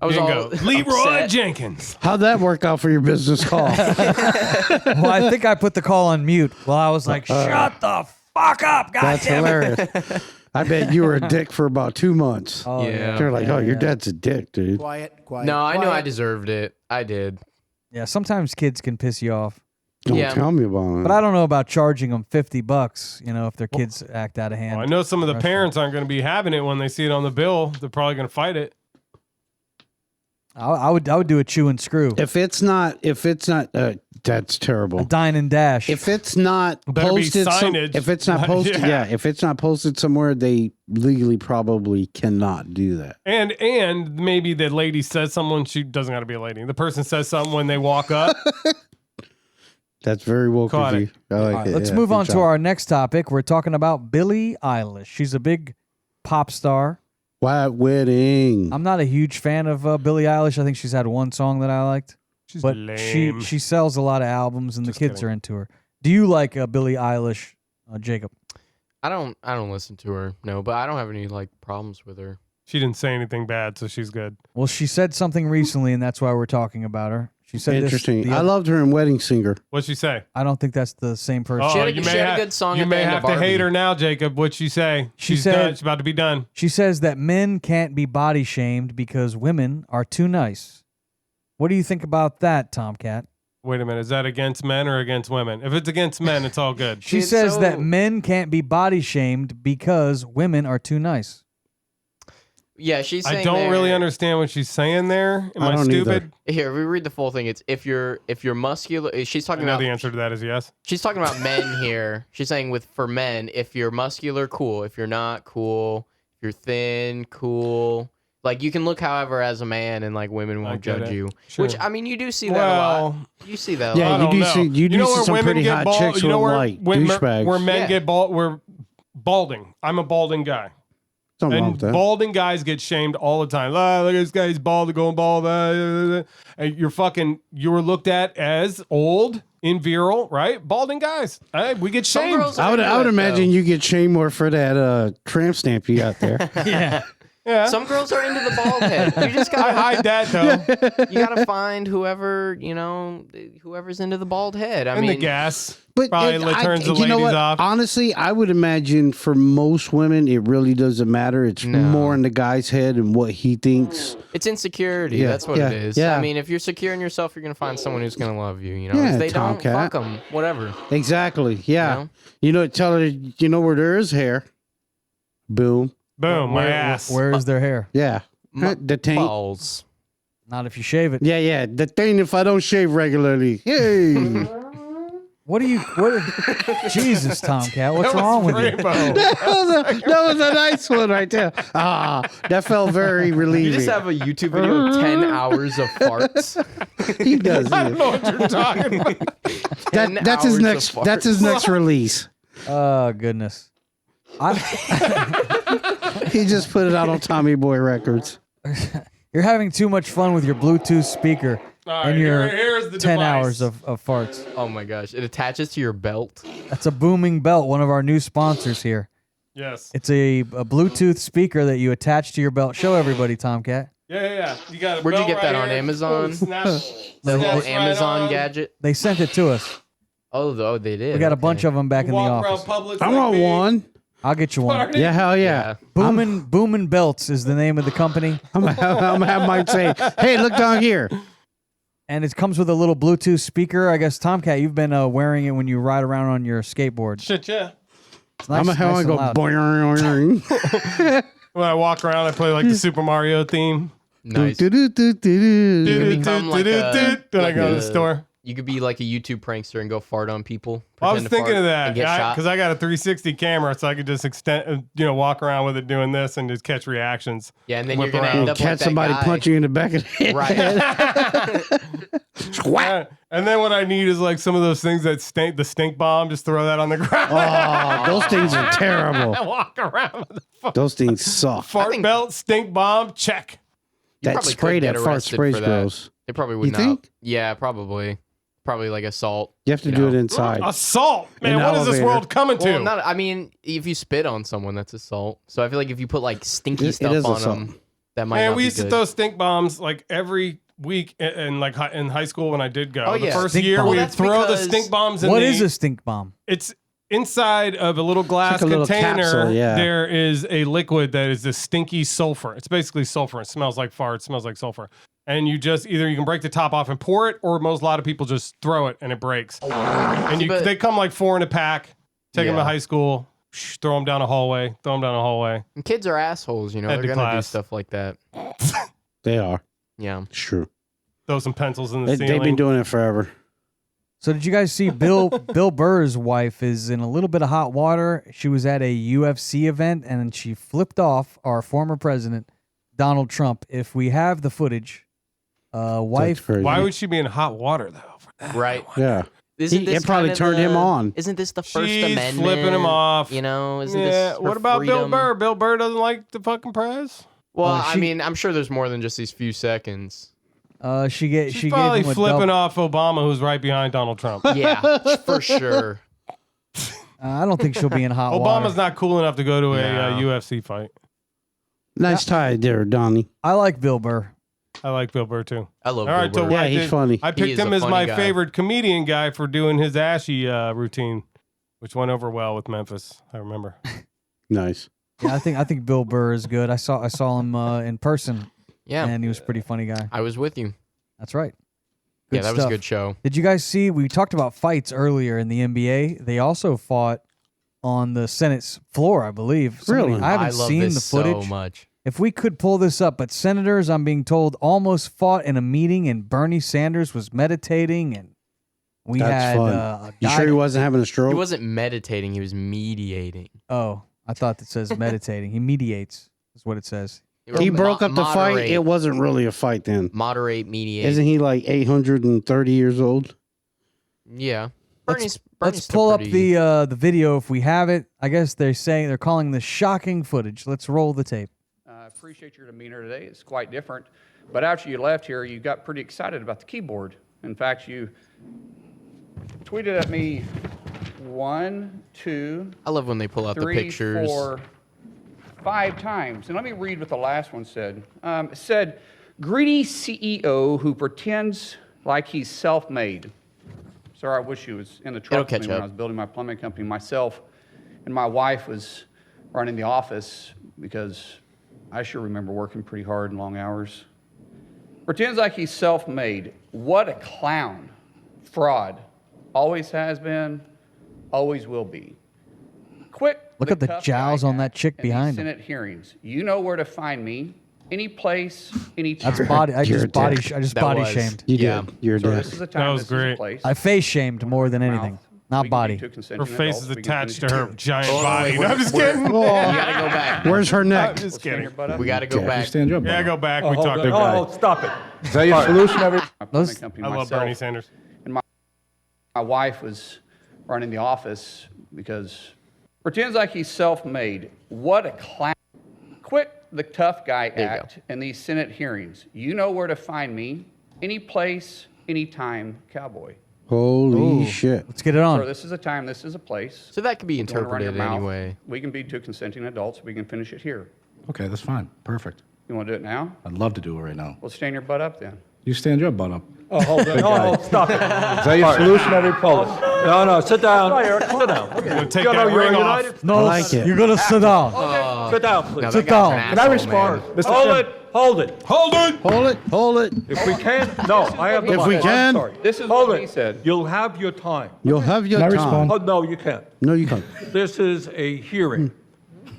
I was all Leroy upset. Jenkins. How'd that work out for your business call? Well, I think I put the call on mute while I was like, shut the fuck up, That's goddamn it. hilarious. I bet you were a dick for about 2 months. Oh, Yeah. They're like, your dad's a dick, dude. Quiet. No, I knew I deserved it. I did. Yeah, sometimes kids can piss you off. Don't Yeah. tell me about it. But I don't know about charging them $50, you know, if their kids act out of hand. Well, I know some of the parents aren't going to be having it when they see it on the bill. They're probably going to fight it. I would do a chew and screw. If it's not, that's A terrible. dine and dash. If it's not Better be posted, signage. if it's not posted, Yeah. if it's not posted somewhere, they legally probably cannot do that. And maybe the lady says someone, she doesn't got to be a lady. The person says something when they walk up. That's very woke Caught of it. you. I like All right, it. let's Yeah, move good on to job. our next topic. We're talking about Billie Eilish. She's a big pop star. White Wedding. I'm not a huge fan of Billie Eilish. I think she's had one song that I liked, She's but lame. she sells a lot of albums, and Just the kids kidding. are into her. Do you like Billie Eilish, Jacob? I don't listen to her, no, but I don't have any like problems with her. She didn't say anything bad, so she's good. Well, she said something recently, and that's why we're talking about her. She said Interesting. This, I loved her in Wedding Singer. What'd she say? I don't think that's the same person. Oh, She had a- you she may had a have, good song You at the may end have of to hate Barbie. her now, Jacob. What'd she say? She She's said- done. She's about to be done. She says that men can't be body shamed because women are too nice. What do you think about that, Tomcat? Wait a minute. Is that against men or against women? If it's against men, it's all good. She It's says so- that men can't be body shamed because women are too nice. Yeah, she's saying I don't really there- understand what she's saying there. Am I I don't stupid? Here, we read the full thing. It's if you're muscular. She's I talking know about the answer to that is yes. She's talking about men here. She's saying for men, if you're muscular, cool. If you're not, cool. If you're thin, cool. Like you can look however as a man, and like women I won't get judge it. you. Sure. Which I mean, you do see that a lot. Well, You see that. A Yeah, I lot. you don't do know. see- you do know see where some women pretty get hot bald- chicks you know with where, light when- douchebags. Where men Yeah. get bald, we're balding. I'm a balding guy. Something wrong And with that. balding guys get shamed all the time. Ah, look at this guy, he's bald, going bald. And you were looked at as old, in virile, right? Balding guys. We get Some shamed. girls I would into it, imagine though. you get shamed more for that tramp stamp you got there. Yeah. Yeah. Some girls are into the bald head. You just I gotta hide that though. you gotta find whoever's into the bald head. I And mean, the gas. But Probably turns the you know ladies what? off. Honestly, I would imagine for most women, it really doesn't matter. It's No. more in the guy's head and what he thinks. it's insecurity. Yeah, That's what yeah, it is. yeah. I mean, if you're secure in yourself, you're gonna find someone who's gonna love you. You know, Yeah, if they Tomcat. don't, fuck them. Whatever. Exactly. Yeah. know? You know, tell her, you know where there is hair. Boom. Boom, my ass. Where is their hair? Yeah. The taint. Balls. Not if you shave it. Yeah. The thing if I don't shave regularly. Hey. What Jesus, Tomcat, what's wrong with you? Rainbow. that was a nice one right there. Ah, that felt very relieving. You just have a YouTube video of 10 hours of farts. He does. I don't know what you're talking about. That's his 10 hours next. of That's his farts. next release. Oh, goodness. He just put it out on Tommy Boy Records. You're having too much fun with your Bluetooth speaker All and right, your here's the 10 device. hours of farts. Oh my gosh. It attaches to your belt. That's a Booming Belt, one of our new sponsors here. Yes. It's a Bluetooth speaker that you attach to your belt. Show everybody, Tomcat. Yeah. You got a Where'd you belt get that right on here. Amazon? Boom, snap. The Snaps little right Amazon on. gadget. They sent it to us. Oh, they did. We got a bunch of them back in the Walk around office. Publix I like want me. one. I'll get you one. Party. Yeah, hell yeah. Boomin' Belts is the name of the company. I'm gonna have mine say, "Hey, look down here." And it comes with a little Bluetooth speaker. I guess, Tomcat, you've been wearing it when you ride around on your skateboard. Shit, yeah. It's nice, I'm a hell nice I go and loud. boing. When I walk around, I play like the Super Mario theme. Nice. Do-do-do-do-do. become like a- When I like go to a- the store. You could be like a YouTube prankster and go fart on people. I was pretend to thinking fart of that and get shot. because I got a 360 camera, so I could just walk around with it doing this and just catch reactions. Yeah, and then whip you're gonna around. end up like Catch that somebody guy. punching you in the back of the head. Right. And then what I need is like some of those things that stink, the stink bomb. Just throw that on the ground. Oh, those things are terrible. I walk around with the Those things suck. fart belt, stink bomb, check. You That probably spray could get that fart arrested sprays for that. gross. They probably would You not. think? Yeah, probably. Probably like assault. You have to You do know. it inside. Assault, man. An What is this elevator. world coming to? Well, not. I mean, if you spit on someone, that's assault. So I feel like if you put like stinky It stuff is on assault. them, that might Man, not we be used to good. throw stink bombs like every week in high school when I did go. Oh, The yeah. first Stink year bomb. we Well, would that's throw the because- stink bombs in What the, is a stink bomb? It's inside of a little glass like a little container. capsule, yeah. There is a liquid that is this stinky sulfur. It's basically sulfur. It smells like fart. It smells like sulfur. And you just either you can break the top off and pour it, or a lot of people just throw it and it breaks. And But- they come like 4 in a pack. Take them Yeah. to high school. Throw them down a hallway. And kids are assholes, you know. Head They're to gonna do class. stuff like that. They are. Yeah. It's true. Throw some pencils in the They've ceiling. been doing it forever. So did you guys see Bill Burr's wife is in a little bit of hot water? She was at a UFC event and then she flipped off our former president, Donald Trump. If we have the footage, That's wife. crazy. Why would she be in hot water though? Right. Yeah. Isn't It probably kind of turned him the- on. Isn't this the First She's Amendment? flipping him off. You know, isn't Yeah. this her What about Bill freedom? Burr? Bill Burr doesn't like the fucking press. Well, she- I mean, I'm sure there's more than just these few seconds. She She's probably gave him a flipping double- off Obama, who's right behind Donald Trump. Yeah, for sure. I don't think she'll be in hot water. Obama's not cool enough to go to a No. UFC fight. Nice tie there, Donnie. I like Bill Burr. I like Bill Burr too. I love All right, Bill so Burr. Yeah, I he's funny. I He picked is him a as funny my guy. favorite comedian guy for doing his ashy routine, which went over well with Memphis. I remember. Nice. Yeah, I think Bill Burr is good. I saw him in person, Yeah, and he was a pretty funny guy. I was with you. That's right. Yeah, Good that was a stuff. good show. Did you guys see? We talked about fights earlier in the NBA. They also fought on the Senate's floor, I believe. Really? I haven't love seen this the footage. so much. If we could pull this up, but senators, I'm being told, almost fought in a meeting, and Bernie Sanders was meditating, and we That's had. fun. A You guy- sure he wasn't having a He stroke? wasn't meditating; he was mediating. Oh, I thought that says meditating. He mediates, is what it says. He broke up the fight. Moderate. It wasn't really a fight then. Moderate, mediate. Isn't he like 830 years old? Yeah. Let's Bernie's still pull up pretty- the video if we have it. I guess they're calling this shocking footage. Let's roll the tape. I appreciate your demeanor today. It's quite different. But after you left here, you got pretty excited about the keyboard. In fact, you tweeted at me 1, 2, I love when they pull out the 3, pictures. 4, 5 times. And let me read what the last one said. It said, greedy CEO who pretends like he's self-made. Sir, I wish he was in the truck with catch me when up. I was building my plumbing company myself. And my wife was running the office because I sure remember working pretty hard and long hours. Pretends like he's self-made. What a clown. Fraud. Always has been, always will be. Quit. Look at the tough jowls guy on that act chick in these behind him. Senate hearings. You know where to find me. Any place, any time. That's body. I You're just a body. dick. I just That body was- shamed. You Yeah. did. You're So dead. this is a time, That was this is a great. place. I face shamed more than anything. Mouth. Not We can body. be two Her consenting face adults. is We can attached to finish her giant Oh, body. wait, I'm just we're- kidding. We gotta go back. Where's her I'm neck? just Stand your kidding. butt up. We gotta go back. Stand up. Yeah, go back. We talked Oh, about stop it. Is that your solution? My plumbing Those- company I love myself. Bernie Sanders. My wife was running the office because pretends like he's self-made. What a clown. Quit the tough guy There you act in these Senate hearings. You know where to find me. Any place, any time, cowboy. Holy Ooh. shut. Let's get it So on. this is a time, this is a place. So that could be You wanna run your interpreted mouth, anyway. We can be two consenting adults. We can finish it here. Okay, that's fine. Perfect. You want to do it now? I'd love to do it right now. Well, stand your butt up then. You stand your butt up. Oh, hold on. Oh, stop it. Is that your solution, every Polish? No, sit down. Sit down. Gonna take You know that you're ring off. United? No, I like it. you're gonna sit down. Sit down, please. Now Sit that guy's down. an Can I asshole, respond? man. Mr. Hold Chairman. it. Hold it. Hold it. Hold it. If we can, no, I have the If mic. we I'm can- sorry. This is Hold what it. he said. You'll have your time. You'll have your Can I time. respond? Oh, no, you can't. No, you can't. This is a hearing.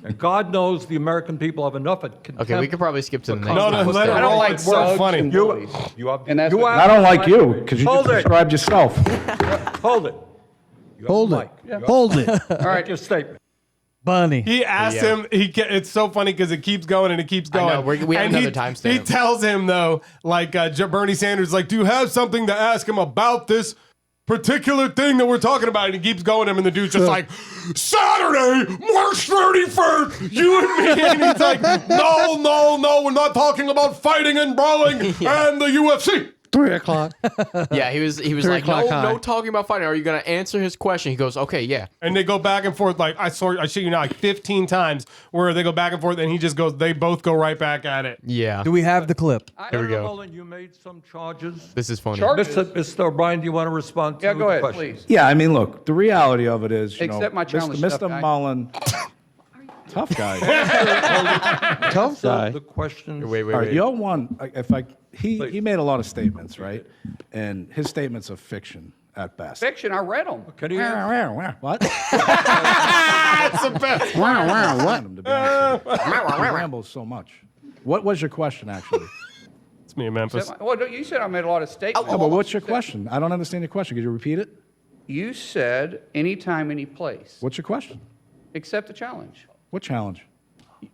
And God knows the American people have enough of contempt. Okay, we could probably skip to the next No, one. let it I don't roll. like It's so thugs funny. and You, bullies. you have, And that's you what- have I don't the like mic. you because you Hold just it. described yourself. Hold it. You have Hold the it. mic. You have- Hold it. All Make right. your statement. Bunny. He asked him. It's so funny because it keeps going and it keeps I going. know, we have And another timestamp. He tells him though, like Bernie Sanders, like, do you have something to ask him about this particular thing that we're talking about? And he keeps going to him, and the dude's just like, Saturday, March 31st, you and me. And he's like, no, we're not talking about fighting and brawling and the UFC. 3 o'clock. Yeah, he was 3 like, o'clock no high. talking about fighting. Are you gonna answer his question? He goes, okay, yeah. And they go back and forth, like I shit you not, like 15 times, where they go back and forth, and he just goes. They both go right back at it. Yeah. Do we have the clip? Here we go. Mullen, you made some charges. This is funny. Charges? Mr. O'Brien, do you want to respond to Yeah, go the ahead, question? please. Yeah, I mean, look, the reality of it is, you Accept know, my challenge, tough Mr. guy. Mullen, tough guy. Tough So guy. the question. Wait, All right, wait. you're one. He made a lot of statements, right? And his statements are fiction at best. Fiction, I read them. Can you What? That's the best. What? To be honest with you. He rambles so much. What was your question, actually? It's me in Memphis. Well, you said I made a lot of statements. No, but what's your question? I don't understand your question. Could you repeat it? You said anytime, any place. What's your question? Accept the challenge. What challenge?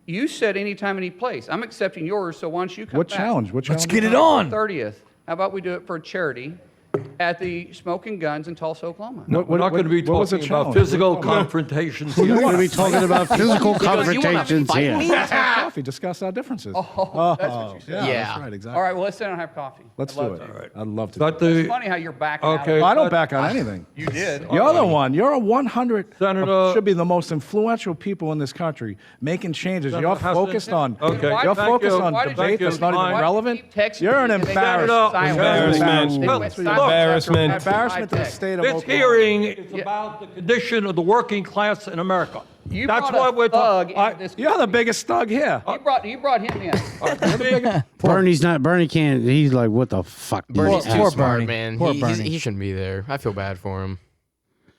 You said anytime, any place. I'm accepting yours, so why don't you come What back? challenge? What Let's challenge? get it on. 30th. How about we do it for a charity at the Smoking Guns in Tulsa, Oklahoma? No, we're not going to be what was the talking about challenge? physical confrontations We're here. not going to be talking about physical you wanna confrontations fight here. me? Let's have coffee. Discuss our differences. That's what you said. Yeah, Yeah. that's right. Exactly. All right, well, let's sit down and have coffee. Let's I'd do love it. to. I'd love to. But do it. It's funny how you're backing out. Okay. I don't but- back on anything. You did. You're the one. You're a 100. Senator- should be the most influential people in this country making changes. Senator You're Huston- focused on. Okay. You're Thank focused you. on Why did you- debate that's not Why even do you relevant. keep texting You're an me and they got embarrassment. silent? Embarrassment. They went Look, silent embarrassment. after Embarrassment to the text. state of This Oklahoma. hearing is about the condition of the working class in America. You That's brought what a we're thug talking. into this. You're the biggest thug here. You brought him in. Bernie can't. He's like, what the fuck? do you Bernie's have? too Poor smart, Bernie. man. Poor He Bernie. shouldn't be there. I feel bad for him.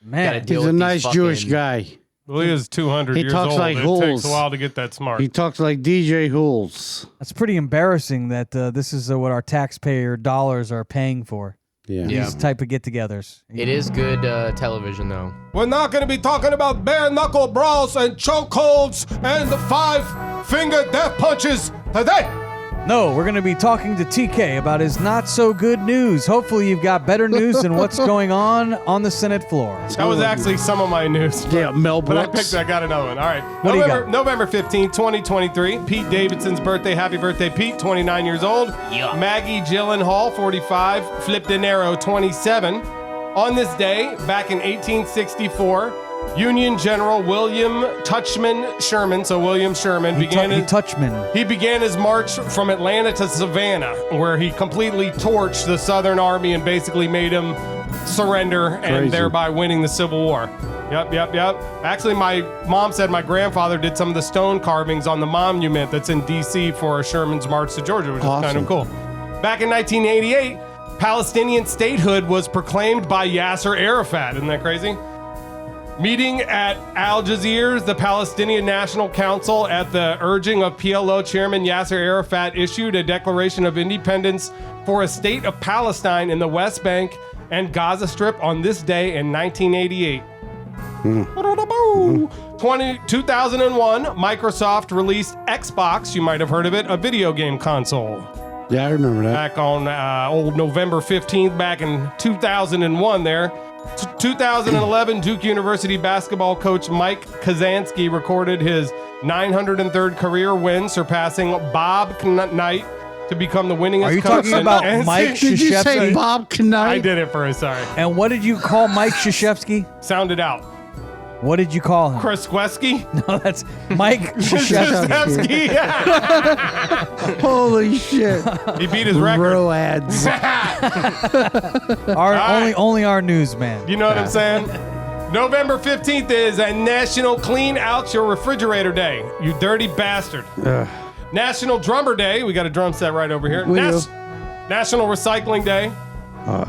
Gotta Man, deal He's a with these nice Jewish fucking- guy. Well, he is 200 He years talks old. like It Holes. takes a while to get that smart. He talks like DJ Hools. that's pretty embarrassing that this is what our taxpayer dollars are paying for. Yeah. Yeah. These type of get-togethers. It is good television, though. We're not going to be talking about bare knuckle brawls and chokeholds and the 5-finger death punches today. No, we're going to be talking to TK about his not-so-good news. Hopefully you've got better news than what's going on the Senate floor. That was actually some of my news. Yeah, Mel But Brooks. I got another one. All right. What do you got? November 15th, 2023. Pete Davidson's birthday. Happy birthday, Pete. 29 years old. Yeah. Maggie Gyllenhaal, 45. Flip De Niro, 27. On this day, back in 1864, Union General William Touchman Sherman, so William Sherman, began his march from Atlanta to Savannah, where he completely torched the Southern Army and basically made him surrender and Crazy. thereby winning the Civil War. Yep. Actually, my mom said my grandfather did some of the stone carvings on the monument that's in D.C. for Sherman's march to Georgia, which is kind of cool. Back in 1988, Palestinian statehood was proclaimed by Yasser Arafat. Isn't that crazy? Meeting at Al Jazeera, the Palestinian National Council, at the urging of PLO Chairman Yasser Arafat, issued a declaration of independence for a state of Palestine in the West Bank and Gaza Strip on this day in 1988. 2001, Microsoft released Xbox, you might have heard of it, a video game console. Yeah, I remember that. Back on old November 15th, back in 2001 there. 2011, Duke University basketball coach Mike Kazansky recorded his 903rd career win, surpassing Bob Knight to become the winningest Are you coach talking in about NCAA. Mike Did you say Krzyzewski? Bob I Knight? did it for a sorry. And what did you call Mike Krzyzewski? Sound it out. What did you call him? Krzyzewski? No, that's Mike Krzyzewski. Krzyzewski, yeah. Holy shit. He beat his record. Roads. Only our newsman. You know what I'm saying? November 15th is a National Clean Out Your Refrigerator Day. You dirty bastard. National Drummer Day. We got a drum set right over here. We do. National Recycling Day.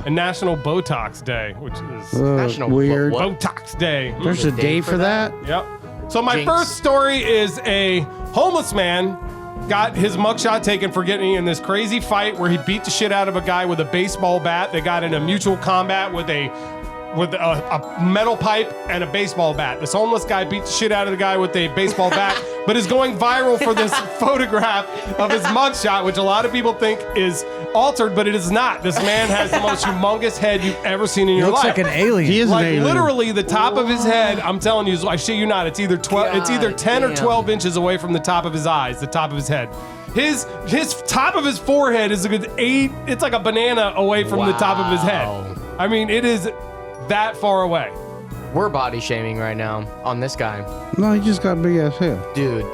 And National Botox Day, which is National weird. what? Botox Day. There's a day for that? Yep. So my Jinx. first story is a homeless man got his mugshot taken for getting in this crazy fight where he beat the shit out of a guy with a baseball bat. They got in a mutual combat with a metal pipe and a baseball bat. This homeless guy beat the shit out of the guy with a baseball bat, but is going viral for this photograph of his mugshot, which a lot of people think is altered, but it is not. This man has the most humongous head you've ever seen in He your looks life. like an alien. He is Like an alien. literally the top of his head, I'm telling you, I shit you not, it's either 12 it's either 10 or damn. 12 inches away from the top of his eyes, the top of his head. His top of his forehead is a good 8, it's like a banana away from the top of his head. Wow. I mean, it is that far away. We're body shaming right now on this guy. No, he just got big ass hair. Dude,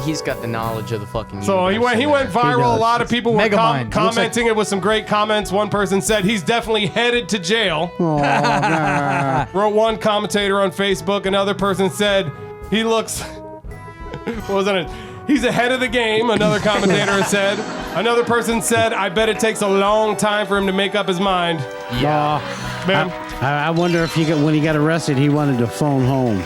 he's got the knowledge of the fucking So he universe went in there. viral. does. A lot of people were Megamind. He looks commenting it with some great comments. One person said he's definitely headed to jail. Oh, nah. Wrote one commentator on Facebook. Another person said he looks. What was that? He's ahead of the game. Another commentator said. Another person said, I bet it takes a long time for him to make up his mind. Yeah. Man, I wonder if when he got arrested, he wanted to phone home.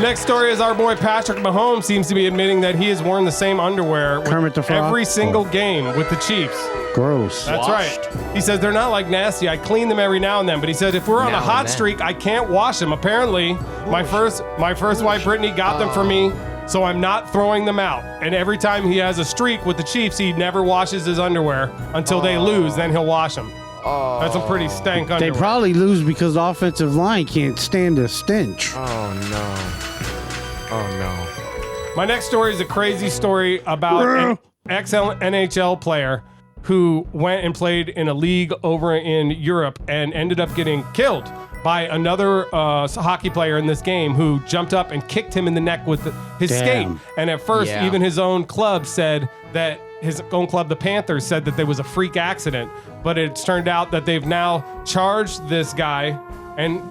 next story is our boy Patrick Mahomes seems to be admitting that he has worn the same underwear with Kermit the Frog? every single Oh. game with the Chiefs. Gross. That's Washed. right. He says they're not like nasty. I clean them every now and then. But he said if we're on Now a hot and then. streak, I can't wash them. Apparently, my first wife Brittany got them for me, so I'm not throwing them out. And every time he has a streak with the Chiefs, he never washes his underwear until they lose. Then he'll wash them. Oh, That's some pretty stank They underwear. probably lose because the offensive line can't stand the stench. oh no. Oh no. My next story is a crazy story about an ex-NHL player who went and played in a league over in Europe and ended up getting killed by another hockey player in this game who jumped up and kicked him in the neck with his skate. Damn. And at first, Yeah. even his own club said that his own club, the Panthers, said that there was a freak accident. But it's turned out that they've now charged this guy. And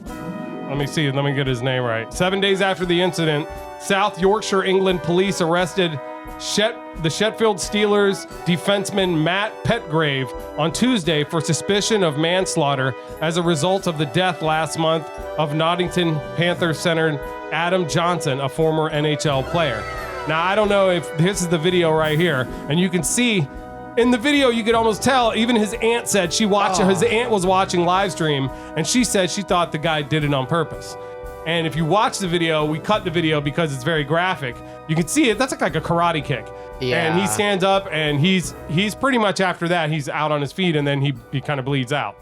let me see, let me get his name right. 7 days after the incident, South Yorkshire, England police arrested the Sheffield Steelers defenseman Matt Petgrave on Tuesday for suspicion of manslaughter as a result of the death last month of Nottingham Panthers center Adam Johnson, a former NHL player. Now, I don't know if this is the video right here, and you can see in the video, you could almost tell, even his aunt said his aunt was watching live stream, and she said she thought the guy did it on purpose. And if you watch the video, we cut the video because it's very graphic. You can see it. That's like a karate kick. Yeah. And he stands up, and he's pretty much after that, he's out on his feet, and then he kind of bleeds out.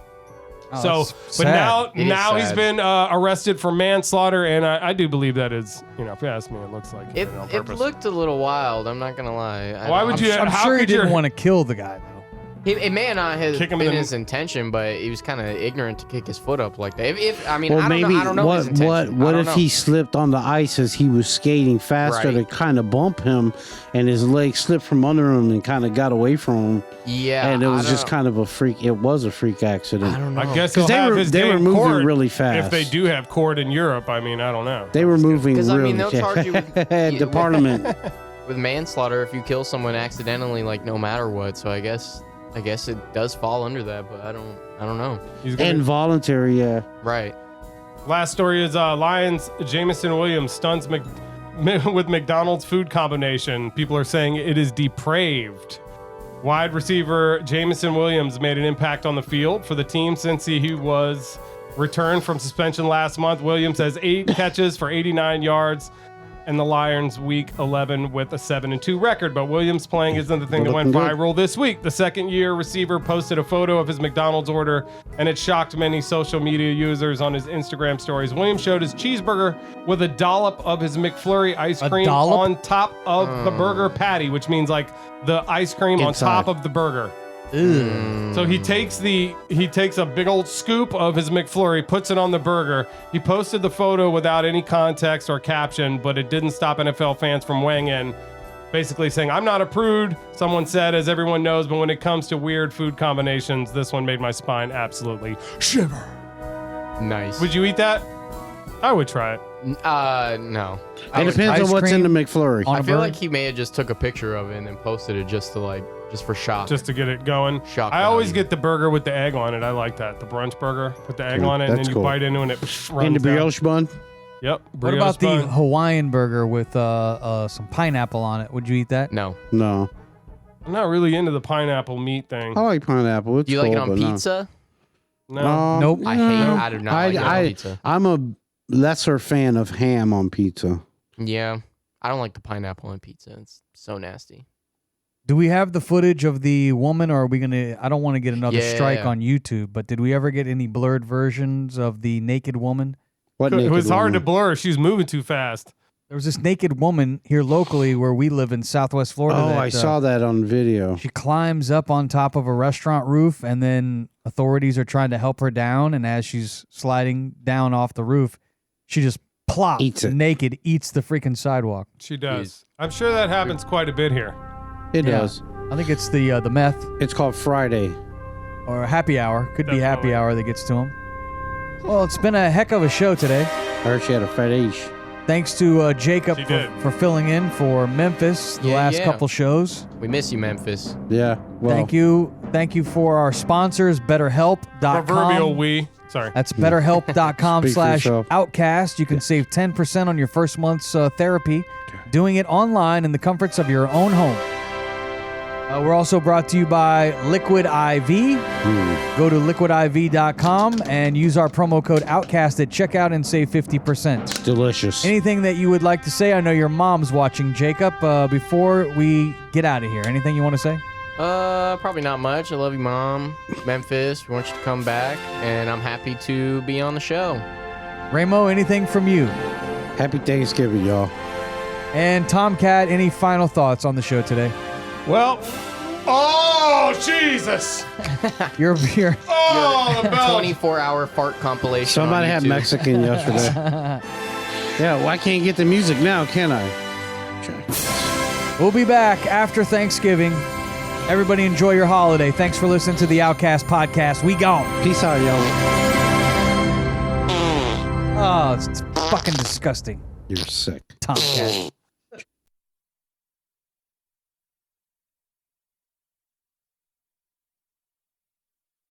So, that's but sad. It is now he's sad. been arrested for manslaughter, and I do believe that is, if you ask me, it looks like he It, did it on it purpose. looked a little wild. I'm not gonna lie. Why would you? I'm how sure he could your- didn't want to kill the guy, though. It may not have Kick him been in the- his intention, but he was kind of ignorant to kick his foot up like that. I mean, Well, I don't maybe know. I don't know his intention. what I don't if know. he slipped on the ice as he was skating faster Right. to kind of bump him, and his leg slipped from under him and kind of got away from him, Yeah, and it was I just don't kind of a freak. It was a freak accident. I don't know. I guess 'Cause he'll they have were- his they day were in moving court really If fast. they do have court in Europe, I mean, I don't know. They were moving 'Cause, I really. mean, they'll charge you with- the parliament. with manslaughter if you kill someone accidentally, like no matter what. So I guess it does fall under that, but I don't know. He's gonna- Involuntary, yeah. Right. Last story is Lions Jameson Williams stuns with McDonald's food combination. People are saying it is depraved. Wide receiver Jameson Williams made an impact on the field for the team since he was returned from suspension last month. Williams has 8 catches for 89 yards, and the Lions week 11 with a 7-2 record. But Williams playing isn't the thing that went Looking good. viral this week. The second-year receiver posted a photo of his McDonald's order, and it shocked many social media users on his Instagram stories. Williams showed his cheeseburger with a dollop of his McFlurry ice A cream dollop? on top of the burger patty, which means like the ice cream on Inside. top of the burger. So he takes a big old scoop of his McFlurry, puts it on the burger. He posted the photo without any context or caption, but it didn't stop NFL fans from weighing in, basically saying, "I'm not a prude," someone said, as everyone knows, but when it comes to weird food combinations, this one made my spine absolutely shiver. Nice. Would you eat that? I would try it. No. It depends ice on what's in the cream McFlurry. on I a feel bird? like he may have just took a picture of it and then posted it just for shock. Just to get it going. Shock I always value. get the burger with the egg on it. I like that. The brunch burger. Put the egg Yeah, on it, and that's then you cool. bite into it, and it runs In the down. brioche bun? Yep. What brioche about the bun. Hawaiian burger with some pineapple on it? Would you eat that? No. No. I'm not really into the pineapple meat thing. I like pineapple. It's Do you like it cool, on but no. pizza? No. Nope. I do not like it on pizza. I'm a lesser fan of ham on pizza. Yeah. I don't like the pineapple on pizza. It's so nasty. Do we have the footage of the woman, or are we gonna? I don't want to get another strike Yeah. on YouTube, but did we ever get any blurred versions of the naked woman? What It naked was hard to woman? blur. She was moving too fast. There was this naked woman here locally where we live in Southwest Florida. Oh, that, I saw that on video. She climbs up on top of a restaurant roof, and then authorities are trying to help her down. And as she's sliding down off the roof, she just plops Eats it. naked, eats the freaking sidewalk. She does. I'm sure that happens quite a bit here. It Yeah. does. I think it's the meth It's called Friday. or happy hour. Could be happy Definitely. hour that gets to him. Well, it's been a heck of a show today. I heard she had a fetish. Thanks to Jacob She did. for filling in for Memphis the Yeah, last yeah. couple shows. We miss you, Memphis. Yeah. Well, Thank you for our sponsors, BetterHelp.com. Proverbial we. Sorry. That's betterhelp.com Speak for yourself. /outcast. You can save 10% on your first month's therapy, doing it online in the comforts of your own home. We're also brought to you by Liquid IV. Go to liquidiv.com and use our promo code Outcast at checkout and save 50%. delicious. Anything that you would like to say? I know your mom's watching, Jacob. Before we get out of here, anything you want to say? Probably not much. I love you, Mom. Memphis, we want you to come back, and I'm happy to be on the show. Ramo, anything from you? Happy Thanksgiving, y'all. And Tomcat, any final thoughts on the show today? Well, oh, Jesus. You're Oh, the bell. 24-hour fart compilation. Somebody on had YouTube. Mexican yesterday. Yeah, well, I can't get the music now, can I? We'll be back after Thanksgiving. Everybody enjoy your holiday. Thanks for listening to the Outcast podcast. We gone. Peace out, y'all. Oh, it's fucking disgusting. You're sick. Tomcat.